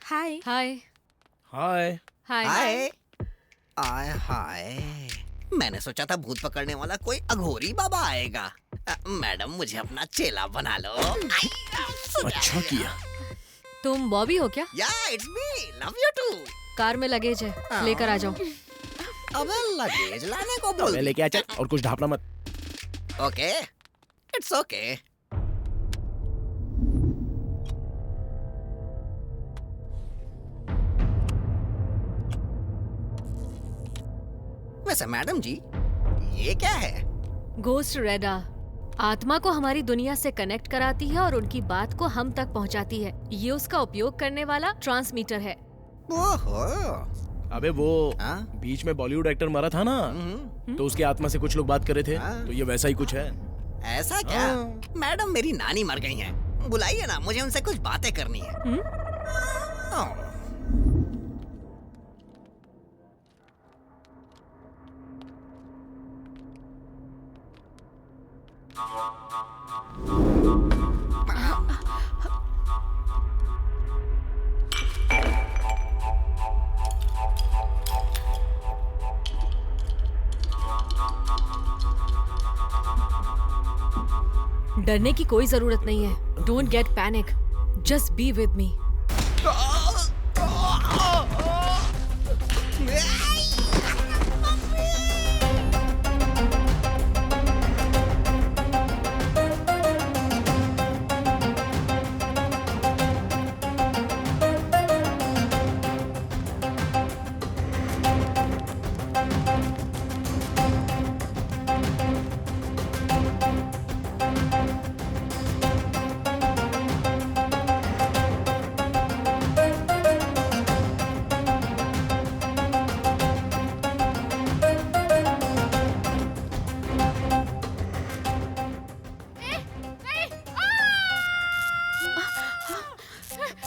हाय। हाय हाय। हाय हाय। आय हाय, मैंने सोचा था भूत पकड़ने वाला कोई अघोरी बाबा आएगा। मैडम मुझे अपना चेला बना लो। अच्छा किया। तुम बॉबी हो क्या? Yeah it's me, love you too. Car में लगेज है, लेकर आ जाओ। अबे लगेज लाने को बोल। लेके आ चल और कुछ ढापना मत। Okay, it's okay. वैसे मैडम जी, ये क्या है? गोस्ट रेडा आत्मा को हमारी दुनिया से कनेक्ट कराती है और उनकी बात को हम तक पहुंचाती है। ये उसका उपयोग करने वाला ट्रांसमीटर है। ओहो। अबे वो हाँ? बीच में बॉलीवुड एक्टर मरा था ना, तो उसके आत्मा से कुछ लोग बात कर रहे थे। हाँ। तो ये वैसा ही कुछ है। ऐसा क्या? मैडम मेरी नानी मर गई हैं। बुलाइए ना, मुझे उनसे कुछ बातें करनी है। ओह। डरने की कोई जरूरत नहीं है। Don't get panic, just be with me.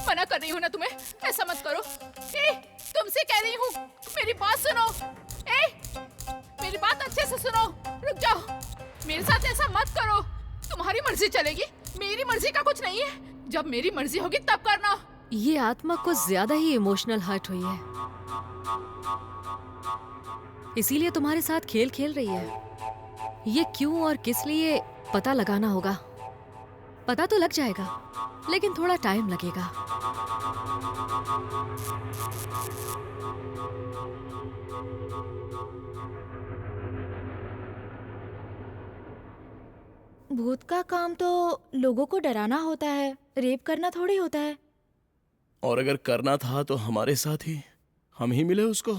मना कर रही हूँ ना तुम्हें, ऐसा मत करो। ए, तुमसे कह रही हूँ, मेरी बात सुनो। ए, मेरी बात अच्छे से सुनो। रुक जाओ, मेरे साथ ऐसा मत करो। तुम्हारी मर्जी चलेगी, मेरी मर्जी का कुछ नहीं है। जब मेरी मर्जी होगी तब करना। ये आत्मा कुछ ज्यादा ही इमोशनल हर्ट हुई है, इसीलिए तुम्हारे साथ खेल खेल रही है। ये क्यों और किस लिए पता लगाना होगा। पता तो लग जाएगा, लेकिन थोड़ा टाइम लगेगा। भूत का काम तो लोगों को डराना होता है, रेप करना थोड़ी होता है। और अगर करना था तो हमारे साथ ही हम ही मिले उसको।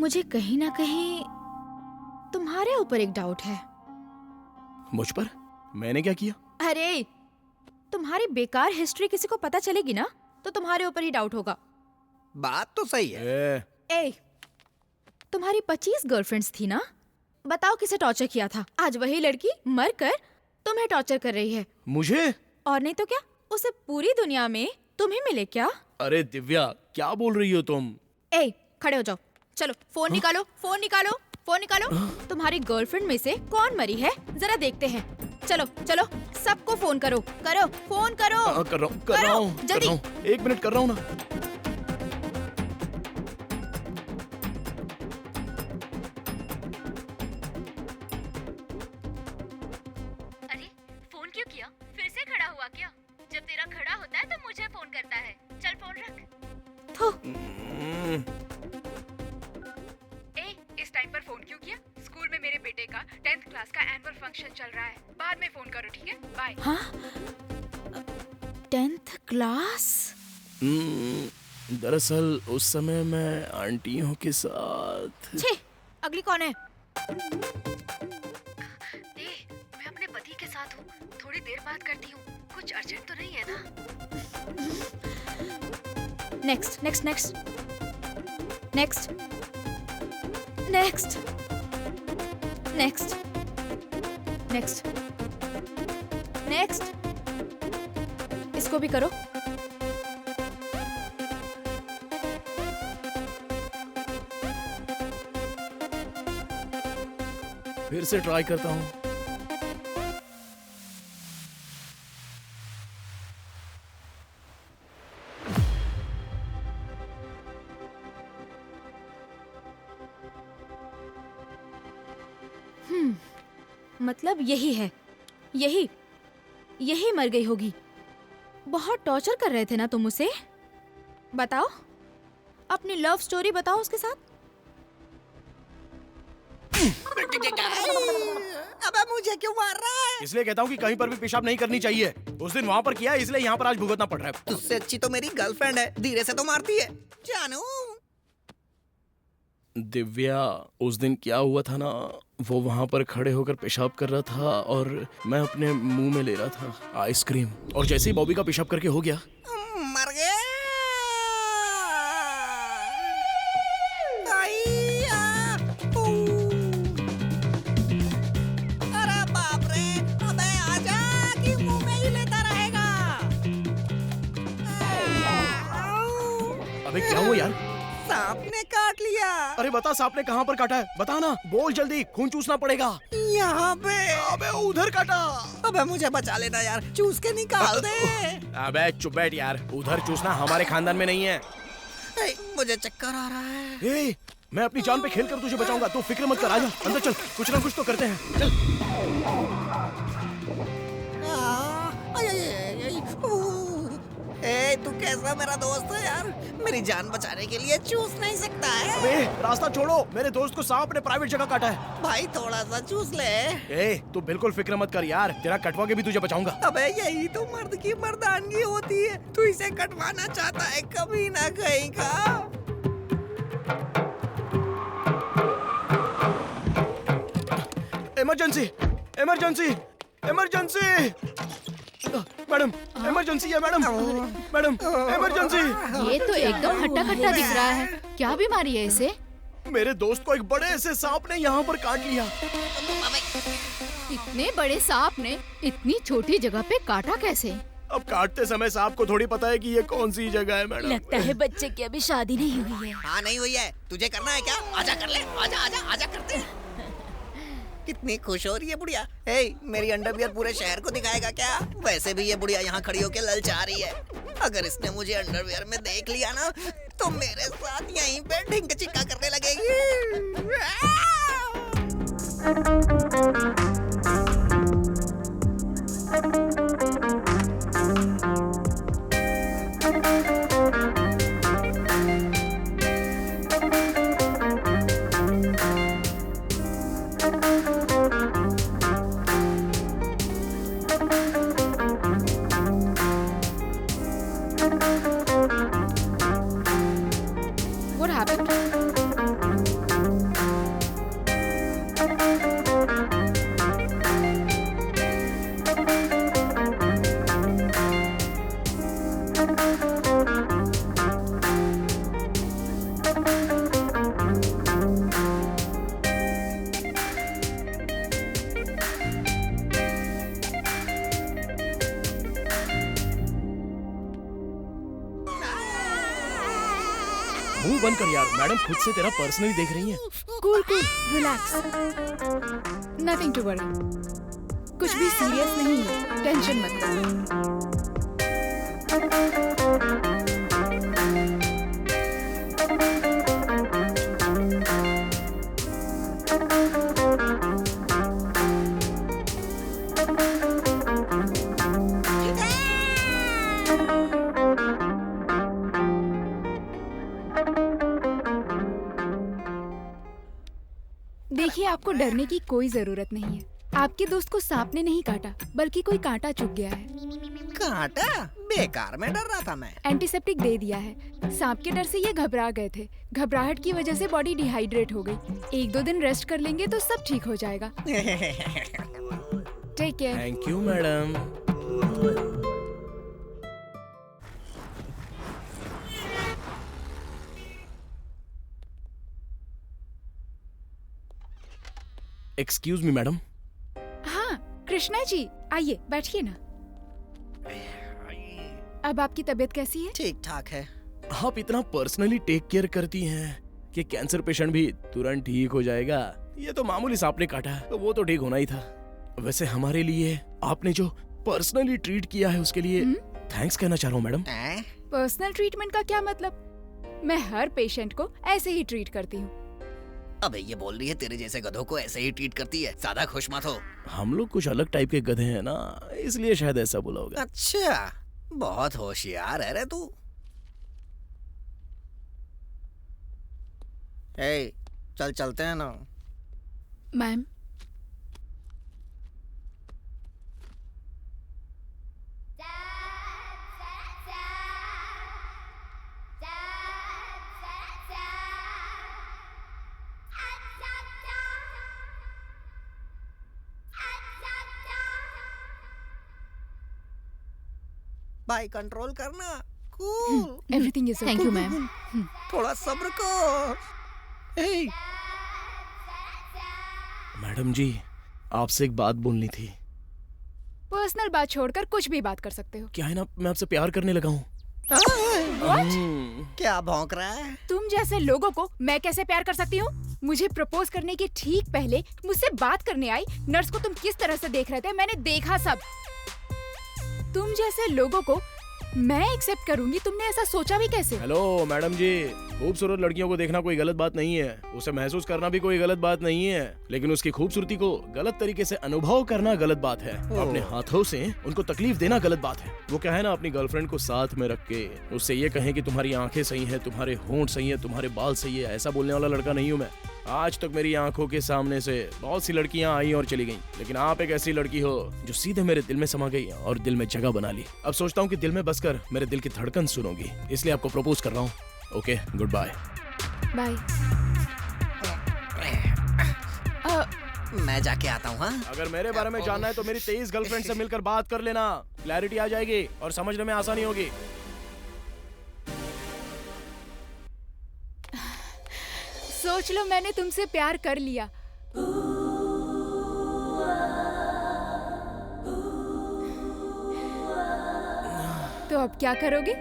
मुझे कहीं ना कहीं तुम्हारे ऊपर एक डाउट है। मुझ पर? मैंने क्या किया? अरे, तुम्हारी बेकार हिस्ट्री किसी को पता चलेगी ना, तो तुम्हारे ऊपर ही डाउट होगा। बात तो सही है। ए, तुम्हारी 25 गर्लफ्रेंड्स थी ना? बताओ किसे टॉर्चर किया था। आज वही लड़की मरकर तुम्हें टॉर्चर कर रही है। मुझे? और नहीं तो क्या, उसे पूरी दुनिया में तुम ही मिले क्या? अरे दिव्या, क्या बोल रही हो तुम? ए, खड़े हो जाओ। चलो फोन निकालो, फोन निकालो, फोन निकालो। तुम्हारी गर्लफ्रेंड में से कौन मरी है जरा देखते हैं। चलो चलो, सबको फोन करो, करो फोन करो। कर रहा हूँ, जल्दी। 1 मिनट कर रहा हूँ ना। का 10th क्लास का एनुअल फंक्शन चल रहा है। बाद में फोन करो, ठीक है? बाय। हाँ 10th क्लास। दरअसल उस समय मैं आंटियों के साथ। छे, अगली कौन है? मैं अपने पति के साथ हूँ, थोड़ी देर बात करती हूँ। कुछ अर्जेंट तो नहीं है ना? Next next next next next next next next. इसको भी करो। फिर से ट्राई करता हूँ। मतलब यही है, यही मर गई होगी। बहुत टॉर्चर कर रहे थे ना तुम उसे? बताओ, अपनी लव स्टोरी बताओ उसके साथ। अबे मुझे क्यों मार रहा है? इसलिए कहता हूँ कि कहीं पर भी पेशाब नहीं करनी चाहिए। उस दिन वहाँ पर किया, इसलिए यहाँ पर आज भुगतना पड़ रहा है। तुझसे अच्छी तो मेरी गर्लफ्रेंड है, धीरे से तो मारती है। जानू दिव्या, उस दिन क्या हुआ था ना, वो वहाँ पर खड़े होकर पेशाब कर रहा था और मैं अपने मुंह में ले रहा था आइसक्रीम, और जैसे ही बॉबी का पेशाब करके हो गया, मर गया। अरे बाप रे, अबे आजा कि मुंह में ही लेता रहेगा। अबे क्या हुआ यार? सांप ने काट लिया। अरे बता, सांप ने कहाँ पर काटा है? बता ना, बोल जल्दी, खून चूसना पड़ेगा। यहाँ पे। अबे उधर काटा। अबे मुझे बचा लेना यार, चूस के निकाल दे। अबे चुप बैठ यार, उधर चूसना हमारे खानदान में नहीं है। मुझे चक्कर आ रहा है। ए, मैं अपनी जान पे खेल कर तुझे बचाऊंगा, तू फिक्र मत कर। आजा अंदर चल, कुछ ना कुछ तो करते हैं। चल। ए, तू कैसा मेरा दोस्त है यार? मेरी जान बचाने के लिए चूस नहीं सकता है? अबे रास्ता छोड़ो, मेरे दोस्त को सांप ने प्राइवेट जगह काटा है। भाई थोड़ा सा चूस ले। ए, तू बिल्कुल फिक्र मत कर यार, तेरा कटवा के भी तुझे बचाऊंगा। अबे यही तो मर्द की मर्दानगी होती है। तू इसे कटवाना चाहता है कभी ना कहीं का। Emergency, emergency, emergency. Madam, emergency है मैडम। Madam, emergency. ये तो एकदम हट्टा कट्टा दिख रहा है। क्या बीमारी है इसे? मेरे दोस्त को एक बड़े से सांप ने यहाँ पर काट लिया। इतने बड़े सांप ने इतनी छोटी जगह पे काटा कैसे? अब काटते समय सांप को थोड़ी पता है कि ये कौन सी जगह है मैडम। लगता है बच्चे की अभी शादी नहीं हुई है। हाँ नहीं हुई है, तुझे करना है क्या? आजा कर ले, आजा आजा आजा करते हैं। कितनी खुश हो रही है बुढ़िया। हे, मेरी अंडरवियर पूरे शहर को दिखाएगा क्या? वैसे भी ये बुढ़िया यहाँ खड़ी होके ललचा रही है। अगर इसने मुझे अंडरवियर में देख लिया ना, तो मेरे साथ यहीं पे ढिंक चिक्का करने लगेगी। What happened? मुंह बंद कर यार, मैडम खुद से तेरा पर्सनली देख रही हैं। Cool cool, relax. Nothing to worry. कुछ भी सीरियस नहीं है, टेंशन मत लो। आपको डरने की कोई जरूरत नहीं है। आपके दोस्त को सांप ने नहीं काटा, बल्कि कोई कांटा चुभ गया है। कांटा? बेकार में डर रहा था मैं। एंटीसेप्टिक दे दिया है। सांप के डर से ये घबरा गए थे। घबराहट की वजह से बॉडी डिहाइड्रेट हो गई। 1-2 दिन रेस्ट कर लेंगे तो सब ठीक हो जाएगा। Take care. Thank you madam. Excuse me madam. हाँ कृष्णा जी, आइए बैठिए ना। अब आपकी तबीयत कैसी है? ठीक ठाक है। आप इतना पर्सनली टेक केयर करती हैं कि कैंसर पेशेंट भी तुरंत ठीक हो जाएगा। ये तो मामूली सांप ने काटा, तो वो तो ठीक होना ही था। वैसे हमारे लिए आपने जो पर्सनली ट्रीट किया है उसके लिए थैंक्स कहना चाह रहा हूँ मैडम। पर्सनल ट्रीटमेंट का क्या मतलब? मैं हर पेशेंट को ऐसे ही ट्रीट करती हूँ। अबे ये बोल रही है तेरे जैसे गधों को ऐसे ही ट्रीट करती है। ज्यादा खुश मत हो। हम लोग कुछ अलग टाइप के गधे हैं ना, इसलिए शायद ऐसा बोला होगा। अच्छा, बहुत होशियार है रे तू। ए, चल चलते हैं ना। मैम, भाई कंट्रोल करना। Cool. Everything is thank you ma'am. थोड़ा सब्र कर। ए, मैडम जी, आपसे एक बात बोलनी थी। पर्सनल बात छोड़कर कुछ भी बात कर सकते हो। क्या है ना, मैं आपसे प्यार करने लगा हूँ। क्या भौंक रहा है? तुम जैसे लोगों को मैं कैसे प्यार कर सकती हूँ? मुझे प्रपोज करने के ठीक पहले मुझसे बात करने आई नर्स को तुम किस तरह से देख रहे थे, मैंने देखा सब। तुम जैसे लोगों को मैं एक्सेप्ट करूंगी, तुमने ऐसा सोचा भी कैसे? हेलो मैडम जी, खूबसूरत लड़कियों को देखना कोई गलत बात नहीं है, उसे महसूस करना भी कोई गलत बात नहीं है, लेकिन उसकी खूबसूरती को गलत तरीके से अनुभव करना गलत बात है। अपने हाथों से उनको तकलीफ देना गलत बात है। वो क्या है ना, अपनी गर्लफ्रेंड को साथ में रख के उससे ये कहें कि तुम्हारी आंखें सही है, तुम्हारे होंठ सही है, तुम्हारे बाल सही है, ऐसा बोलने वाला लड़का नहीं हूँ मैं। आज तक मेरी आंखों के सामने से बहुत सी लड़कियां आई और चली गईं, लेकिन आप एक ऐसी लड़की हो जो सीधे मेरे दिल में समा गई और दिल में जगह बना ली। अब सोचता हूँ कि दिल में बसकर मेरे दिल की धड़कन सुनोगी, इसलिए आपको प्रपोज कर रहा हूँ। Okay, good bye. बाय। मैं जाके आता हूँ। हाँ, अगर मेरे बारे में जानना है तो मेरी 23 गर्लफ्रेंड से मिलकर बात कर लेना, क्लैरिटी आ जाएगी और समझने में आसानी होगी। सोच लो मैंने तुमसे प्यार कर लिया। तो अब क्या करोगे?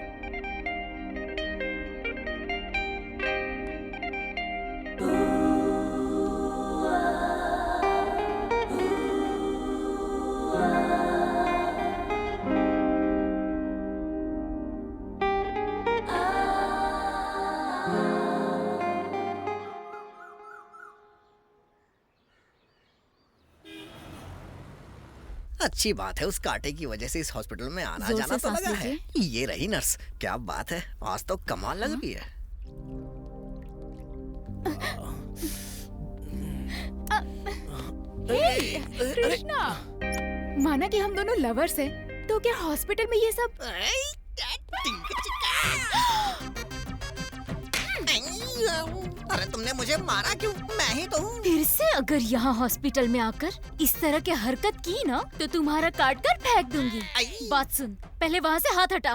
अच्छी बात है, उस कांटे की वजह से इस हॉस्पिटल में आना जोर जाना से तो सांस लगा है। लीजिए। ये रही नर्स, क्या बात है, आज तो कमाल लग रही है। कृष्णा, माना कि हम दोनों लवर्स हैं, तो क्या हॉस्पिटल में ये सब? अरे तुमने मुझे मारा क्यों? मैं ही तो हूँ। फिर से अगर यहाँ हॉस्पिटल में आकर इस तरह की हरकत की ना तो तुम्हारा काट कर फेंक दूंगी। बात सुन, पहले वहाँ से हाथ हटा।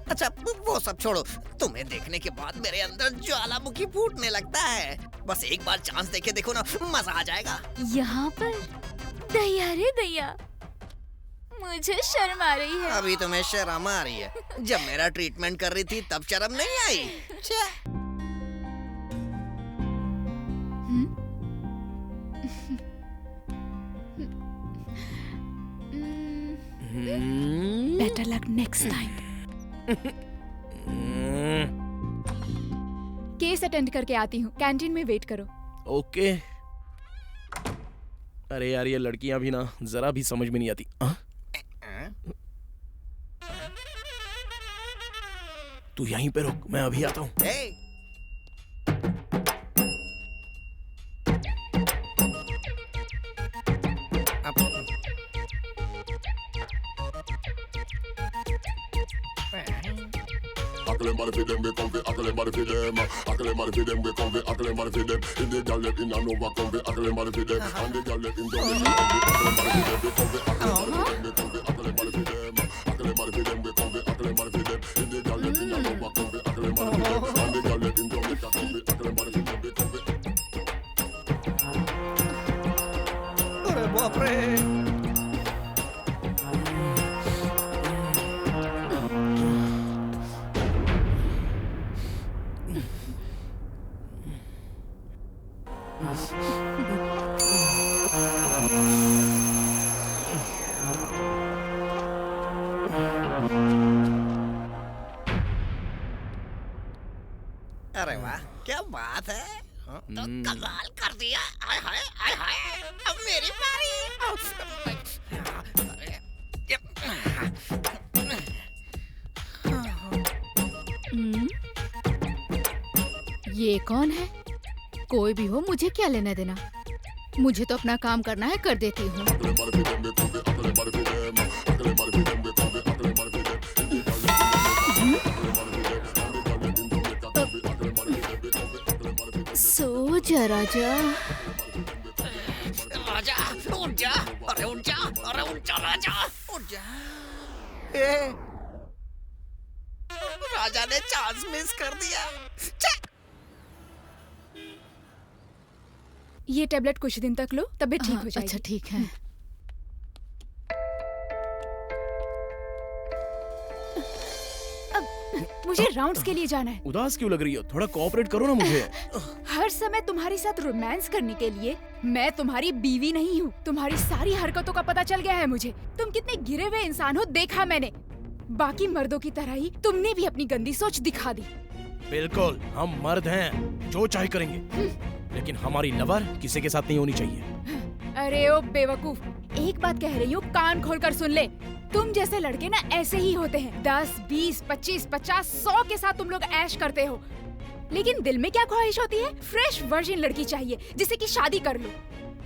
अच्छा वो सब छोड़ो, तुम्हें देखने के बाद मेरे अंदर ज्वालामुखी फूटने लगता है। बस एक बार चांस देके देखो ना, मजा आ जाएगा। यहाँ पर दया रे दया, मुझे शर्म आ रही है। अभी तुम्हें शर्म आ रही है, जब मेरा ट्रीटमेंट कर रही थी तब शर्म नहीं आई। Better luck next time. Case attend करके आती हूँ, कैंटीन में वेट करो। ओके। अरे यार, ये लड़कियां भी ना जरा भी समझ में नहीं आती। तू यहीं पे रुक, मैं अभी आता हूँ। Aklemar fi dem, we come fi aklemar fi dem. Aklemar fi dem, we come fi aklemar fi dem. In the gal in a Nova come fi aklemar fi dem. And the gal in Johnny we come fi aklemar fi dem, we come fi aklemar fi dem. Aklemar fi dem, we come fi aklemar fi dem. In the gal in a Nova come fi aklemar fi dem. And the gal in Johnny come fi aklemar fi dem, we come fi. अरे बाप रे अरे वाह क्या बात है तो कमाल कर दिया आय हाय आय हाय अब मेरी बारी ये कौन है? कोई भी हो मुझे क्या लेना देना, मुझे तो अपना काम करना है, कर देती हूँ। सो जा राजा। राजा उठ जा अरे उठ जा अरे उठ जा राजा उठ जा राजा ने चांस मिस कर दिया। ये टैबलेट कुछ दिन तक लो, तबीयत ठीक हो जाएगी। अच्छा ठीक है। मुझे राउंड्स के लिए जाना है। उदास क्यों लग रही हो? थोड़ा कोऑपरेट करो ना मुझे। हर समय तुम्हारे साथ रोमांस करने के लिए मैं तुम्हारी बीवी नहीं हूँ। तुम्हारी सारी हरकतों का पता चल गया है मुझे। तुम कितने गिरे हुए इंसान हो देखा मैंने। बाकी मर्दों की तरह ही तुमने भी अपनी गंदी सोच दिखा दी। बिल्कुल, हम मर्द हैं, जो चाहे करेंगे, लेकिन हमारी लवर किसी के साथ नहीं होनी चाहिए। अरे ओ बेवकूफ, एक बात कह रही हूँ, कान खोलकर सुन ले। तुम जैसे लड़के ना ऐसे ही होते हैं। 10, 20, 25, 50, 100 के साथ तुम लोग ऐश करते हो, लेकिन दिल में क्या ख्वाहिश होती है? फ्रेश वर्जिन लड़की चाहिए जिससे कि शादी कर लो।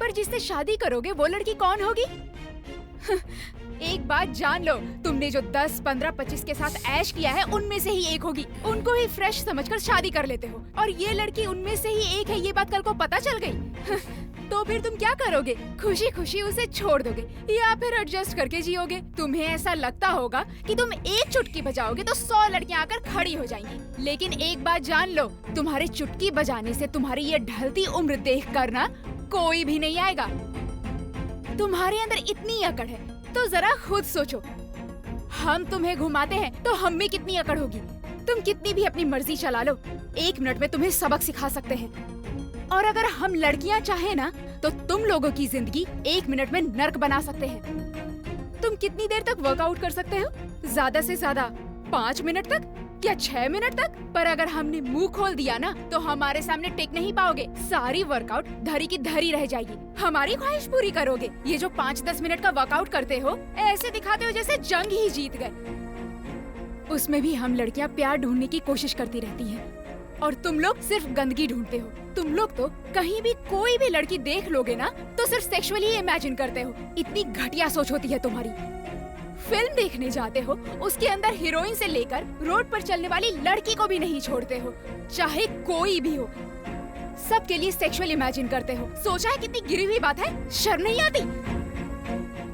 पर जिससे शादी करोगे वो लड़की कौन होगी? एक बात जान लो, तुमने जो 10, 15, 25 के साथ ऐश किया है उनमें से ही एक होगी। उनको ही फ्रेश समझकर शादी कर लेते हो, और ये लड़की उनमें से ही एक है, ये बात कल को पता चल गई। तो फिर तुम क्या करोगे? खुशी खुशी उसे छोड़ दोगे या फिर एडजस्ट करके जियोगे? तुम्हें ऐसा लगता होगा कि तुम एक चुटकी बजाओगे तो 100 लड़कियां आकर खड़ी हो जाएंगी। लेकिन एक बात जान लो, तुम्हारे चुटकी बजाने से तुम्हारी ये ढलती उम्र देख कर ना कोई भी नहीं आएगा। तुम्हारे अंदर इतनी अकड़ है तो जरा खुद सोचो, हम तुम्हें घुमाते हैं तो हम में कितनी अकड़ होगी। तुम कितनी भी अपनी मर्जी चला लो, 1 मिनट में तुम्हें सबक सिखा सकते हैं। और अगर हम लड़कियां चाहे ना तो तुम लोगों की जिंदगी 1 मिनट में नर्क बना सकते हैं। तुम कितनी देर तक वर्कआउट कर सकते हो? ज्यादा से ज्यादा 5 मिनट तक या 6 मिनट तक। पर अगर हमने मुंह खोल दिया ना तो हमारे सामने टिक नहीं पाओगे। सारी वर्कआउट धरी की धरी रह जाएगी। हमारी ख्वाहिश पूरी करोगे। ये जो 5-10 मिनट का वर्कआउट करते हो, ऐसे दिखाते हो जैसे जंग ही जीत गए। उसमें भी हम लड़कियां प्यार ढूंढने की कोशिश करती रहती हैं, और तुम लोग सिर्फ गंदगी ढूंढते हो। तुम लोग तो कहीं भी कोई भी लड़की देख लोगे ना तो सिर्फ सेक्सुअली इमेजिन करते हो। इतनी घटिया सोच होती है तुम्हारी। फिल्म देखने जाते हो, उसके अंदर हीरोइन से लेकर रोड पर चलने वाली लड़की को भी नहीं छोड़ते हो, चाहे कोई भी हो। सबके लिए सेक्सुअल इमेजिन करते हो। सोचा है कितनी गिरी हुई बात है? शर्म नहीं आती?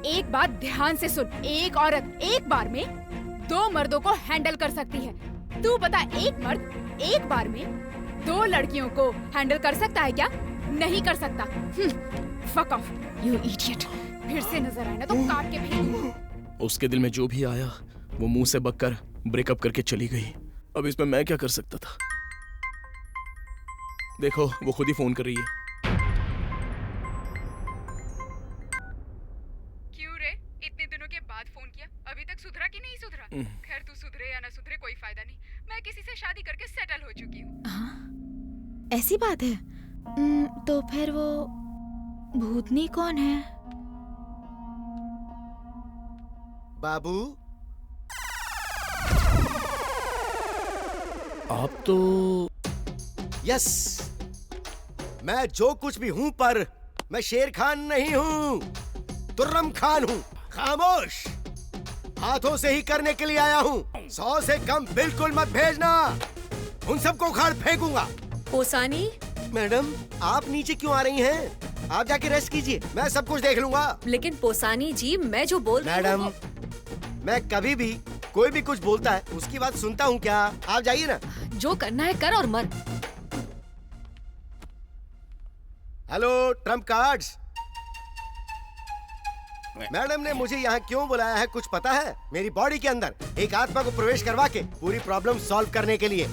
एक बात ध्यान से सुन, एक औरत एक बार में 2 मर्दों को हैंडल कर सकती है। तू बता, एक मर्द एक बार में 2 लड़कियों को हैंडल कर सकता है क्या? नहीं कर सकता। Fuck off you idiot. फिर से नजर आए ना तो काट के फेंक। उसके दिल में जो भी आया वो मुंह से बककर ब्रेकअप करके चली गई। अब इसमें मैं क्या कर सकता था? देखो, वो खुद ही फोन कर रही है। क्यों रे, इतने दिनों के बाद फोन किया? अभी तक सुधरा कि नहीं सुधरा? खैर, तू सुधरे या ना सुधरे कोई फायदा नहीं। मैं किसी से शादी करके सेटल हो चुकी हूँ। ऐसी बात है? तो फिर वो भूतनी कौन है? बाबू, आप तो यस, मैं जो कुछ भी हूं, पर मैं शेर खान नहीं हूं, तुर्रम खान हूं। खामोश, हाथों से ही करने के लिए आया हूँ। 100 से कम बिल्कुल मत भेजना, उन सबको उखाड़ फेंकूंगा। पोसानी, मैडम आप नीचे क्यों आ रही हैं? आप जाके रेस्ट कीजिए, मैं सब कुछ देख लूंगा। लेकिन पोसानी जी, मैं जो बोल रही हूँ मैडम मैं कभी भी कोई भी कुछ बोलता है उसकी बात सुनता हूँ क्या? आप जाइए ना। जो करना है कर और मर। हेलो ट्रम्प कार्ड्स, मैडम ने मुझे यहाँ क्यों बुलाया है कुछ पता है? मेरी बॉडी के अंदर एक आत्मा को प्रवेश करवा के पूरी प्रॉब्लम सॉल्व करने के लिए।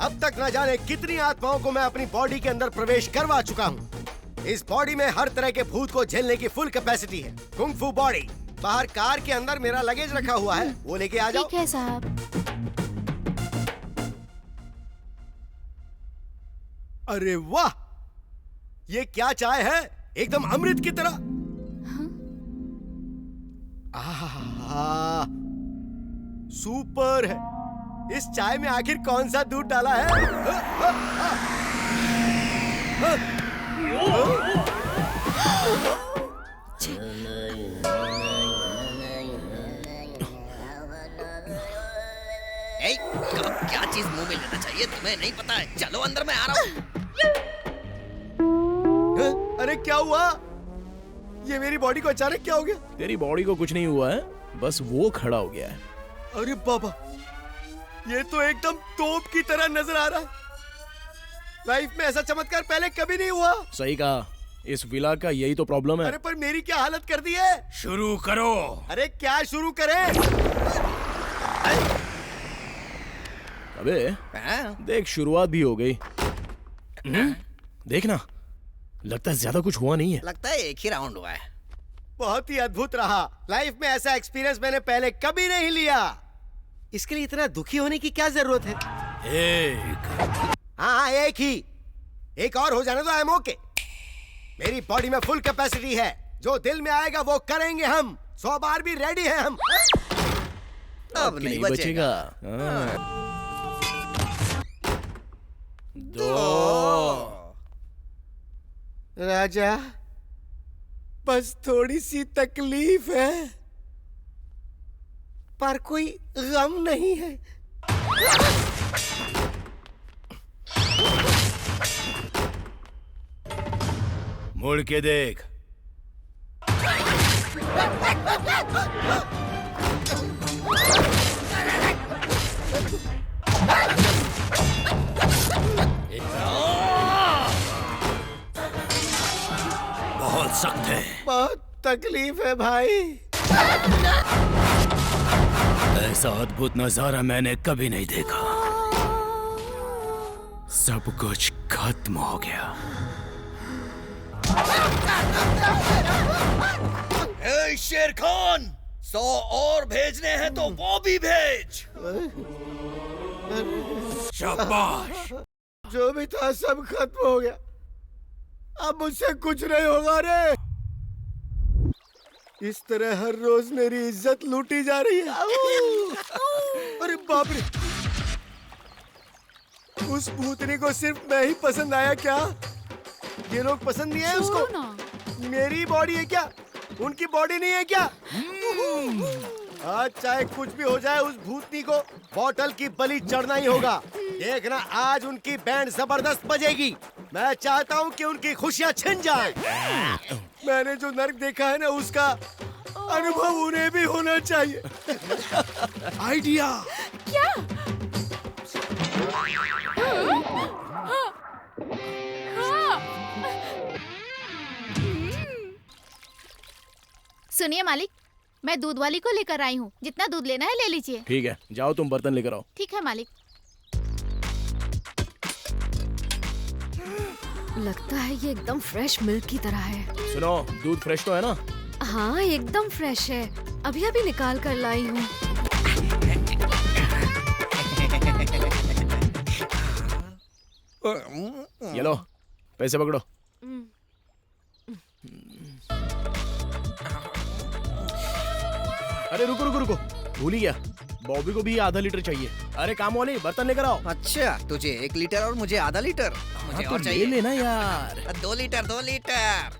अब तक न जाने कितनी आत्माओं को मैं अपनी बॉडी के अंदर प्रवेश करवा चुका हूँ। इस बॉडी में हर तरह के भूत को झेलने की फुल कैपेसिटी है। कुंग फू बॉडी। बाहर कार के अंदर मेरा लगेज रखा हुआ है, वो लेके आ जाओ। ठीक है साहब। अरे वाह, ये क्या चाय है, एकदम अमृत की तरह। आहा, सुपर है। इस चाय में आखिर कौन सा दूध डाला है? क्या चीज मुंह में लेना चाहिए तुम्हें नहीं पता है? चलो अंदर, मैं आ रहा हूँ। अरे क्या हुआ? ये मेरी बॉडी को अचानक क्या हो गया? तेरी बॉडी को कुछ नहीं हुआ है, बस वो खड़ा हो गया है। अरे बाबा, ये तो एकदम तोप की तरह नजर आ रहा है। लाइफ में ऐसा चमत्कार पहले कभी नहीं हुआ। सही कहा, इस विला का यही तो प्रॉब्लम है। अरे पर मेरी क्या हालत कर दी है? शुरू करो। अरे क्या शुरू करें? अबे देख, शुरुआत भी हो गई। देखना, लगता है ज्यादा कुछ हुआ नहीं है। लगता है एक ही राउंड हुआ है। बहुत ही अद्भुत रहा। लाइफ में ऐसा एक्सपीरियंस मैंने पहले कभी नहीं लिया। इसके लिए इतना दुखी होने की क्या जरूरत है? हाँ एक ही, एक और हो जाने दो। I am okay. मेरी बॉडी में फुल कैपेसिटी है, जो दिल में आएगा वो करेंगे हम। 100 बार भी रेडी है हम। अब नहीं बचेगा। राजा, बस थोड़ी सी तकलीफ है, पर कोई गम नहीं है। मुड़ के देख। बहुत सख्त है। बहुत तकलीफ है भाई। ऐसा अद्भुत नजारा मैंने कभी नहीं देखा। सब कुछ खत्म हो गया। ए शेर खान, 100 और भेजने हैं तो वो भी भेज। शाबाश। जो भी था सब खत्म हो गया। अब मुझसे कुछ नहीं होगा रे। इस तरह हर रोज मेरी इज्जत लूटी जा रही है। अरे बाप रे, उस भूतनी को सिर्फ मैं ही पसंद आया क्या? ये लोग पसंद नहीं है उसको? मेरी बॉडी है क्या, उनकी बॉडी नहीं है क्या? आज चाहे कुछ भी हो जाए, उस भूतनी को बोतल की बलि चढ़ना ही होगा। देखना, आज उनकी बैंड जबरदस्त बजेगी। मैं चाहता हूँ कि उनकी खुशियाँ छिन जाएं। मैंने जो नर्क देखा है ना, उसका अनुभव उन्हें भी होना चाहिए। आइडिया। क्या? सुनिए मालिक, मैं दूध वाली को लेकर आई हूँ। जितना दूध लेना है ले लीजिए। ठीक है, जाओ तुम बर्तन लेकर आओ। ठीक है मालिक। लगता है ये एकदम फ्रेश मिल्क की तरह है। सुनो, दूध फ्रेश तो है ना? हाँ एकदम फ्रेश है, अभी अभी निकाल कर लाई हूँ। ये लो, पैसे पकड़ो। अरे रुको रुको रुको, भूल ही गया, बॉबी को भी आधा लीटर चाहिए। अरे काम वाले, बर्तन लेकर आओ। अच्छा, तुझे 1 लीटर और मुझे आधा लीटर। मुझे और चाहिए। ले लेना यार। 2 लीटर 2 लीटर।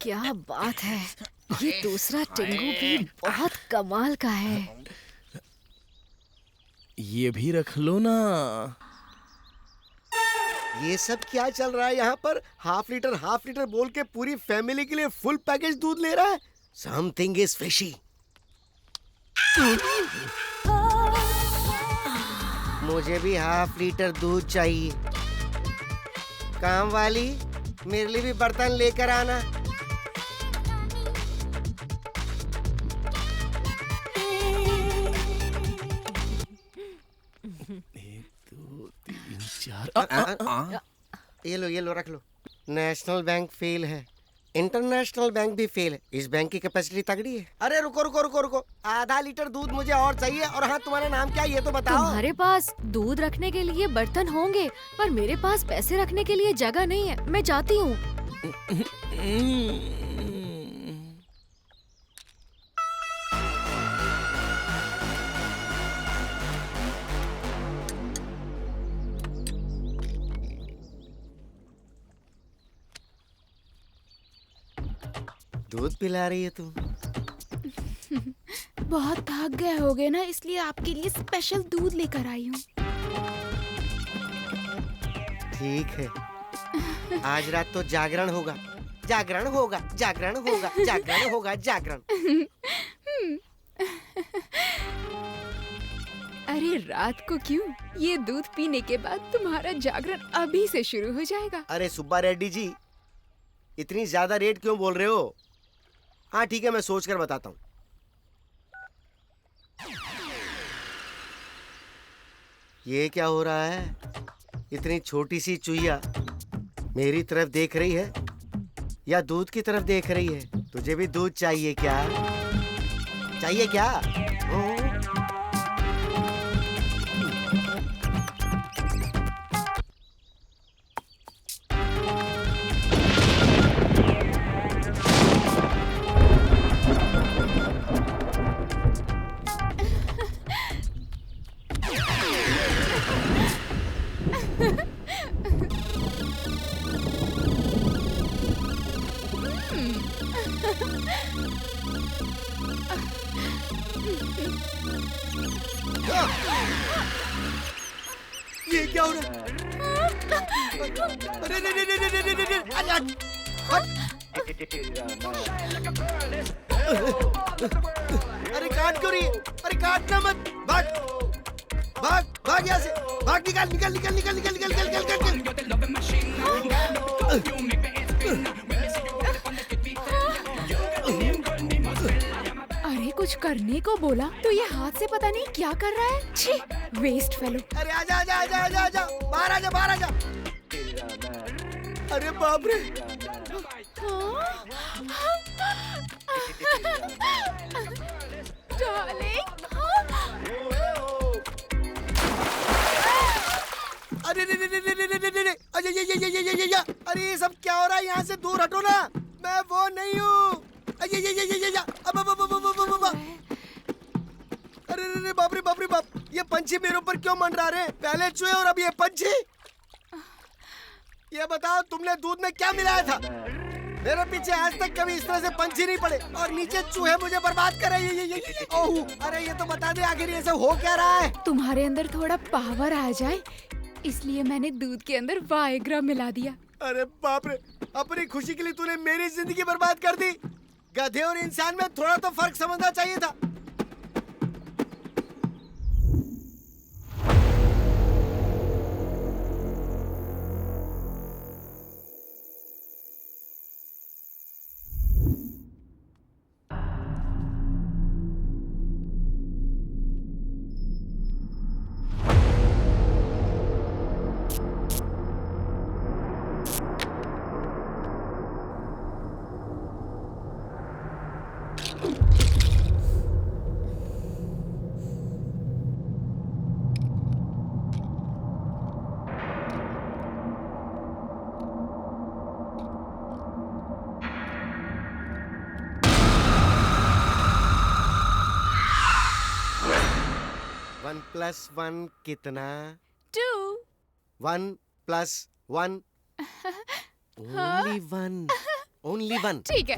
क्या बात है, ये दूसरा टिंगू भी बहुत कमाल का है। ये भी रख लो ना। ये सब क्या चल रहा है यहाँ पर? हाफ लीटर बोल के पूरी फैमिली के लिए फुल पैकेज दूध ले रहा है। Something is fishy. मुझे भी हाफ लीटर दूध चाहिए। काम वाली, मेरे लिए भी बर्तन लेकर आना। ये लो रख लो। नेशनल बैंक फेल है, इंटरनेशनल बैंक भी फेल है। इस बैंक की कैपेसिटी तगड़ी है। अरे रुको, आधा लीटर दूध मुझे और चाहिए। और हाँ, तुम्हारा नाम क्या है ये तो बताओ। तुम्हारे पास दूध रखने के लिए बर्तन होंगे, पर मेरे पास पैसे रखने के लिए जगह नहीं है। मैं जाती हूँ। दूध पिला रही है तुम? बहुत थक गए होगे ना, इसलिए आपके लिए स्पेशल दूध लेकर आई हूँ। ठीक है, आज रात तो जागरण होगा। अरे रात को क्यों? ये दूध पीने के बाद तुम्हारा जागरण अभी से शुरू हो जाएगा। अरे सुब्बा रेड्डी जी, इतनी ज्यादा रेट क्यों बोल रहे हो? हाँ ठीक है, मैं सोच कर बताता हूँ। ये क्या हो रहा है? इतनी छोटी सी चुईया मेरी तरफ देख रही है या दूध की तरफ देख रही है? तुझे भी दूध चाहिए क्या? ये क्या हो रहा है? अरे काट क्यों रही है? अरे काटना मत। भाग यहाँ से। भाग, निकल। अरे कुछ करने को बोला तो ये हाथ से पता नहीं क्या कर रहा है। छी, वेस्ट फेलो। अरे आजा, बाहर आजा। अरे बाप रे। अरे ये सब क्या हो रहा है? यहाँ से दूर हटो ना। मैं वो नहीं हूँ। अरे बाप रे बाप। ये पंछी मेरे ऊपर क्यों मंडरा रहे हैं? पहले चूहे और अब ये पंछी। ये बताओ, तुमने दूध में क्या मिलाया था? मेरे पीछे आज तक कभी इस तरह से पंछी नहीं पड़े और नीचे चूहे मुझे बर्बाद कर रहे हैं। ओह, अरे ये तो बता दे आखिर ये सब हो क्या रहा है? तुम्हारे अंदर थोड़ा पावर आ जाए, इसलिए मैंने दूध के अंदर वाइग्रा मिला दिया। अरे बाप रे, अपनी खुशी के लिए तूने मेरी जिंदगी बर्बाद कर दी। गधे और इंसान में थोड़ा तो फर्क समझना चाहिए था। वन प्लस वन कितना? 2। 1 + 1 ओनली वन। ठीक है।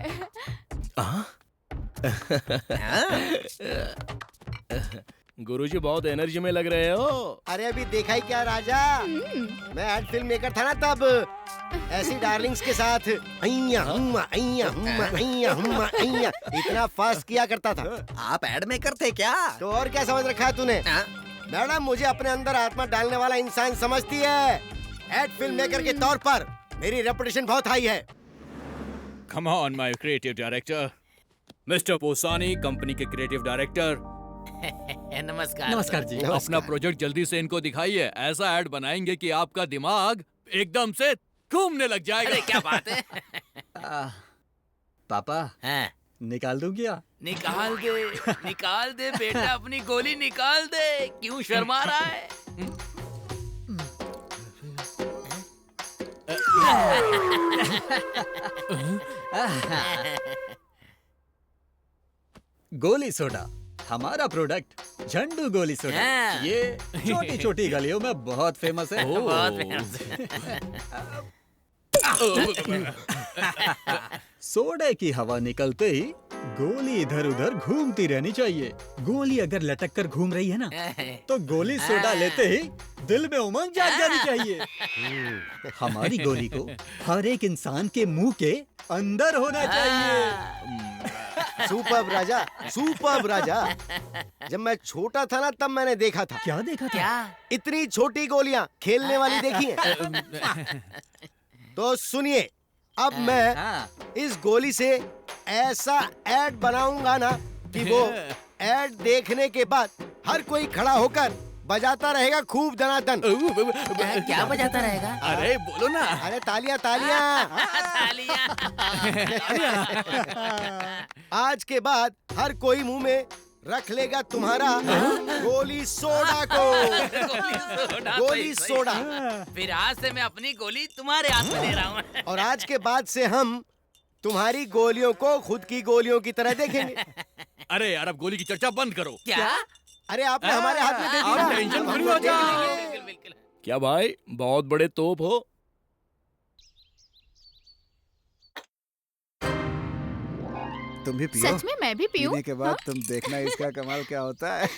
गुरुजी बहुत एनर्जी में लग रहे हो। अरे अभी देखा ही क्या राजा, मैं एड फिल्म मेकर था ना तब, ऐसी डार्लिंग्स के साथ अय्या हुम्मा अय्या हुम्मा अय्या हुम्मा अय्या इतना फास्ट किया करता था। आप एड मेकर थे क्या? तो और क्या समझ रखा है तूने? मैडम मुझे अपने अंदर आत्मा डालने वाला इंसान समझती है। एड फिल्म मेकर के तौर पर मेरी रेपुटेशन बहुत हाई है। Come on, my creative director. Mister Posani, company के क्रिएटिव डायरेक्टर। नमस्कार। नमस्कार जी। अपना प्रोजेक्ट जल्दी से इनको दिखाइए। ऐसा ऐड बनाएंगे कि आपका दिमाग एकदम से घूमने लग जाएगा। अरे क्या बात है। पापा निकाल दूं क्या? निकाल दे बेटा, अपनी गोली निकाल दे। क्यों शर्मा रहा है? गोली सोडा हमारा प्रोडक्ट झंडू गोली सोडा। ये छोटी छोटी गलियों में बहुत फेमस है। बहुत फेमस सोडे की हवा निकलते ही गोली इधर उधर घूमती रहनी चाहिए। गोली अगर लटक कर घूम रही है ना, तो गोली सोडा लेते ही दिल में उमंग जाग जानी चाहिए। हमारी गोली को हर एक इंसान के मुंह के अंदर होना चाहिए। सुपर्ब राजा, सुपर्ब राजा। जब मैं छोटा था ना तब मैंने देखा था। क्या देखा था? इतनी छोटी गोलियां खेलने वाली देखी है। तो सुनिए, अब मैं इस गोली से ऐसा एड बनाऊंगा ना कि वो एड देखने के बाद हर कोई खड़ा होकर बजाता रहेगा खूब दनादन। क्या बजाता रहेगा? अरे बोलो ना। अरे तालियां तालियां। आज के बाद हर कोई मुंह में रख लेगा तुम्हारा गोली सोडा को। गोली सोडा। फिर आज से मैं अपनी गोली तुम्हारे हाथ में दे रहा हूँ। और आज के बाद से हम तुम्हारी गोलियों को खुद की गोलियों की तरह देखेंगे। अरे यार, अब गोली की चर्चा बंद करो। क्या? अरे आपने हमारे हाथ में दे दिया। आप टेंशन फ्री हो जाओ। क्या भाई, बहुत बड़े तोप हो। तुम भी पियो। सच में मैं भी पीऊं? पीने के बाद तुम देखना इसका कमाल क्या होता है।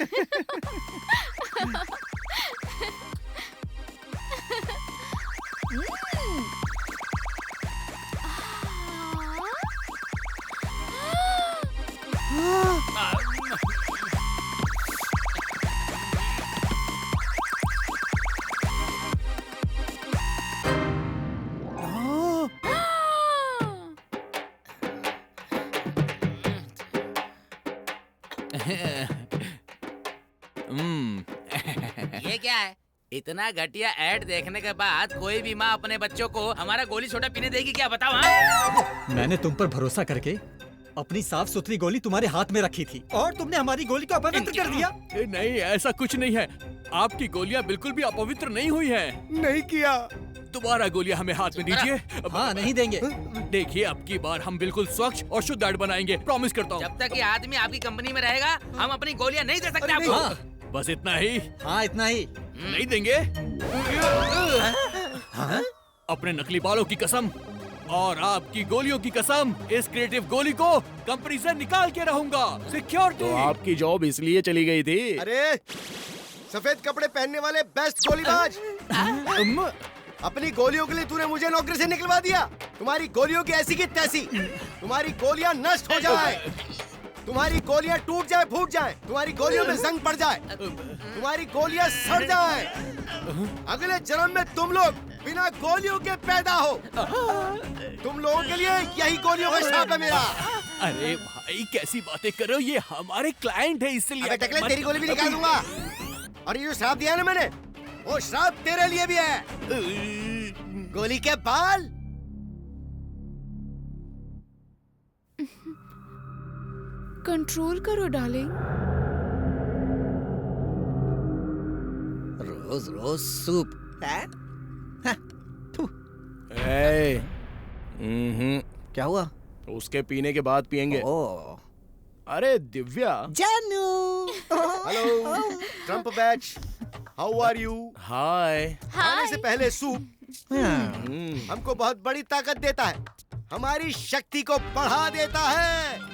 ये क्या है? इतना घटिया ऐड देखने के बाद कोई भी माँ अपने बच्चों को हमारा गोली सोडा पीने देगी क्या? बताओ। मैंने तुम पर भरोसा करके अपनी साफ सुथरी गोली तुम्हारे हाथ में रखी थी और तुमने हमारी गोली को अपवित्र कर दिया। नहीं, ऐसा कुछ नहीं है। आपकी गोलियां बिल्कुल भी अपवित्र नहीं हुई हैं। नहीं किया। दोबारा गोलियां हमें हाथ में दीजिए। हाँ, नहीं देंगे। देखिए, अब की बार हम बिल्कुल स्वच्छ और शुद्ध ऐड बनाएंगे, प्रॉमिस करता हूँ। जब तक ये आदमी आपकी कंपनी में रहेगा, हम अपनी गोलियां नहीं दे सकते आपको। बस इतना ही? हाँ, इतना ही। नहीं देंगे? अपने नकली बालों की कसम और आपकी गोलियों की कसम, इस क्रिएटिव गोली को कंपनी से निकाल के रहूंगा। सिक्योरिटी। तो आपकी जॉब इसलिए चली गई थी? अरे सफेद कपड़े पहनने वाले बेस्ट गोलीबाज, अपनी गोलियों के लिए तूने मुझे नौकरी से निकलवा दिया। तुम्हारी गोलियों की ऐसी की तैसी, तुम्हारी गोलियां नष्ट हो जाए, तुम्हारी गोलियां टूट जाए, फूट जाए, तुम्हारी गोलियों में जंग पड़ जाए, तुम्हारी गोलियां सड़ जाए, अगले जन्म में तुम लोग बिना गोलियों के पैदा हो। तुम लोगों के लिए यही गोलियों का श्राप है मेरा। अरे भाई, कैसी बातें कर रहे हो? ये हमारे क्लाइंट है, इसलिए। अबे टकले, तेरी गोली भी निकाल दूंगा। और ये जो श्राप दिया है ना मैंने, वो श्राप तेरे लिए भी है। गोली के बाल। कंट्रोल करो डार्लिंग। रोज रोज सूप है? क्या हुआ? उसके पीने के बाद पियेंगे। अरे दिव्या। जानू। Hello Trump batch, how are you? Hi. खाने से पहले सूप हमको बहुत बड़ी ताकत देता है, हमारी शक्ति को बढ़ा देता है।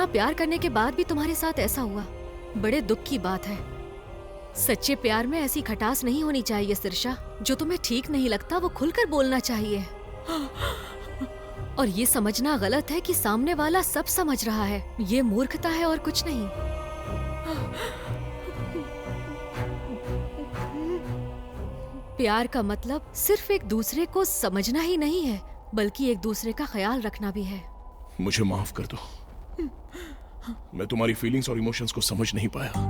इतना प्यार करने के बाद भी तुम्हारे साथ ऐसा हुआ, बड़े दुख की बात है। सच्चे प्यार में ऐसी खटास नहीं होनी चाहिए सिरशा। जो तुम्हें ठीक नहीं लगता वो खुलकर बोलना चाहिए। और ये समझना गलत है कि सामने वाला सब समझ रहा है। ये मूर्खता है और कुछ नहीं। प्यार का मतलब सिर्फ एक दूसरे को समझना ही नहीं है, बल्कि एक दूसरे का ख्याल रखना भी है। मुझे माफ कर दो, मैं तुम्हारी फीलिंग्स और इमोशंस को समझ नहीं पाया।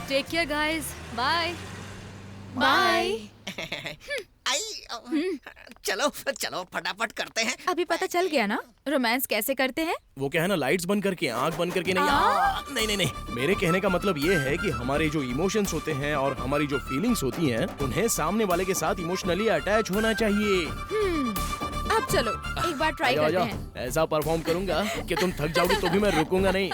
Take care guys, bye bye. चलो चलो फटाफट करते हैं। अभी पता चल गया ना रोमांस कैसे करते हैं? वो क्या है ना, लाइट्स बंद करके, आंख बंद करके नहीं। नहीं नहीं नहीं, मेरे कहने का मतलब ये है कि हमारे जो इमोशंस होते हैं और हमारी जो फीलिंग्स होती हैं, उन्हें सामने वाले के साथ इमोशनली अटैच होना चाहिए। अब चलो एक बार ट्राई करते हैं। ऐसा परफॉर्म करूंगा कि तुम थक जाओगे तो भी मैं रुकूंगा नहीं।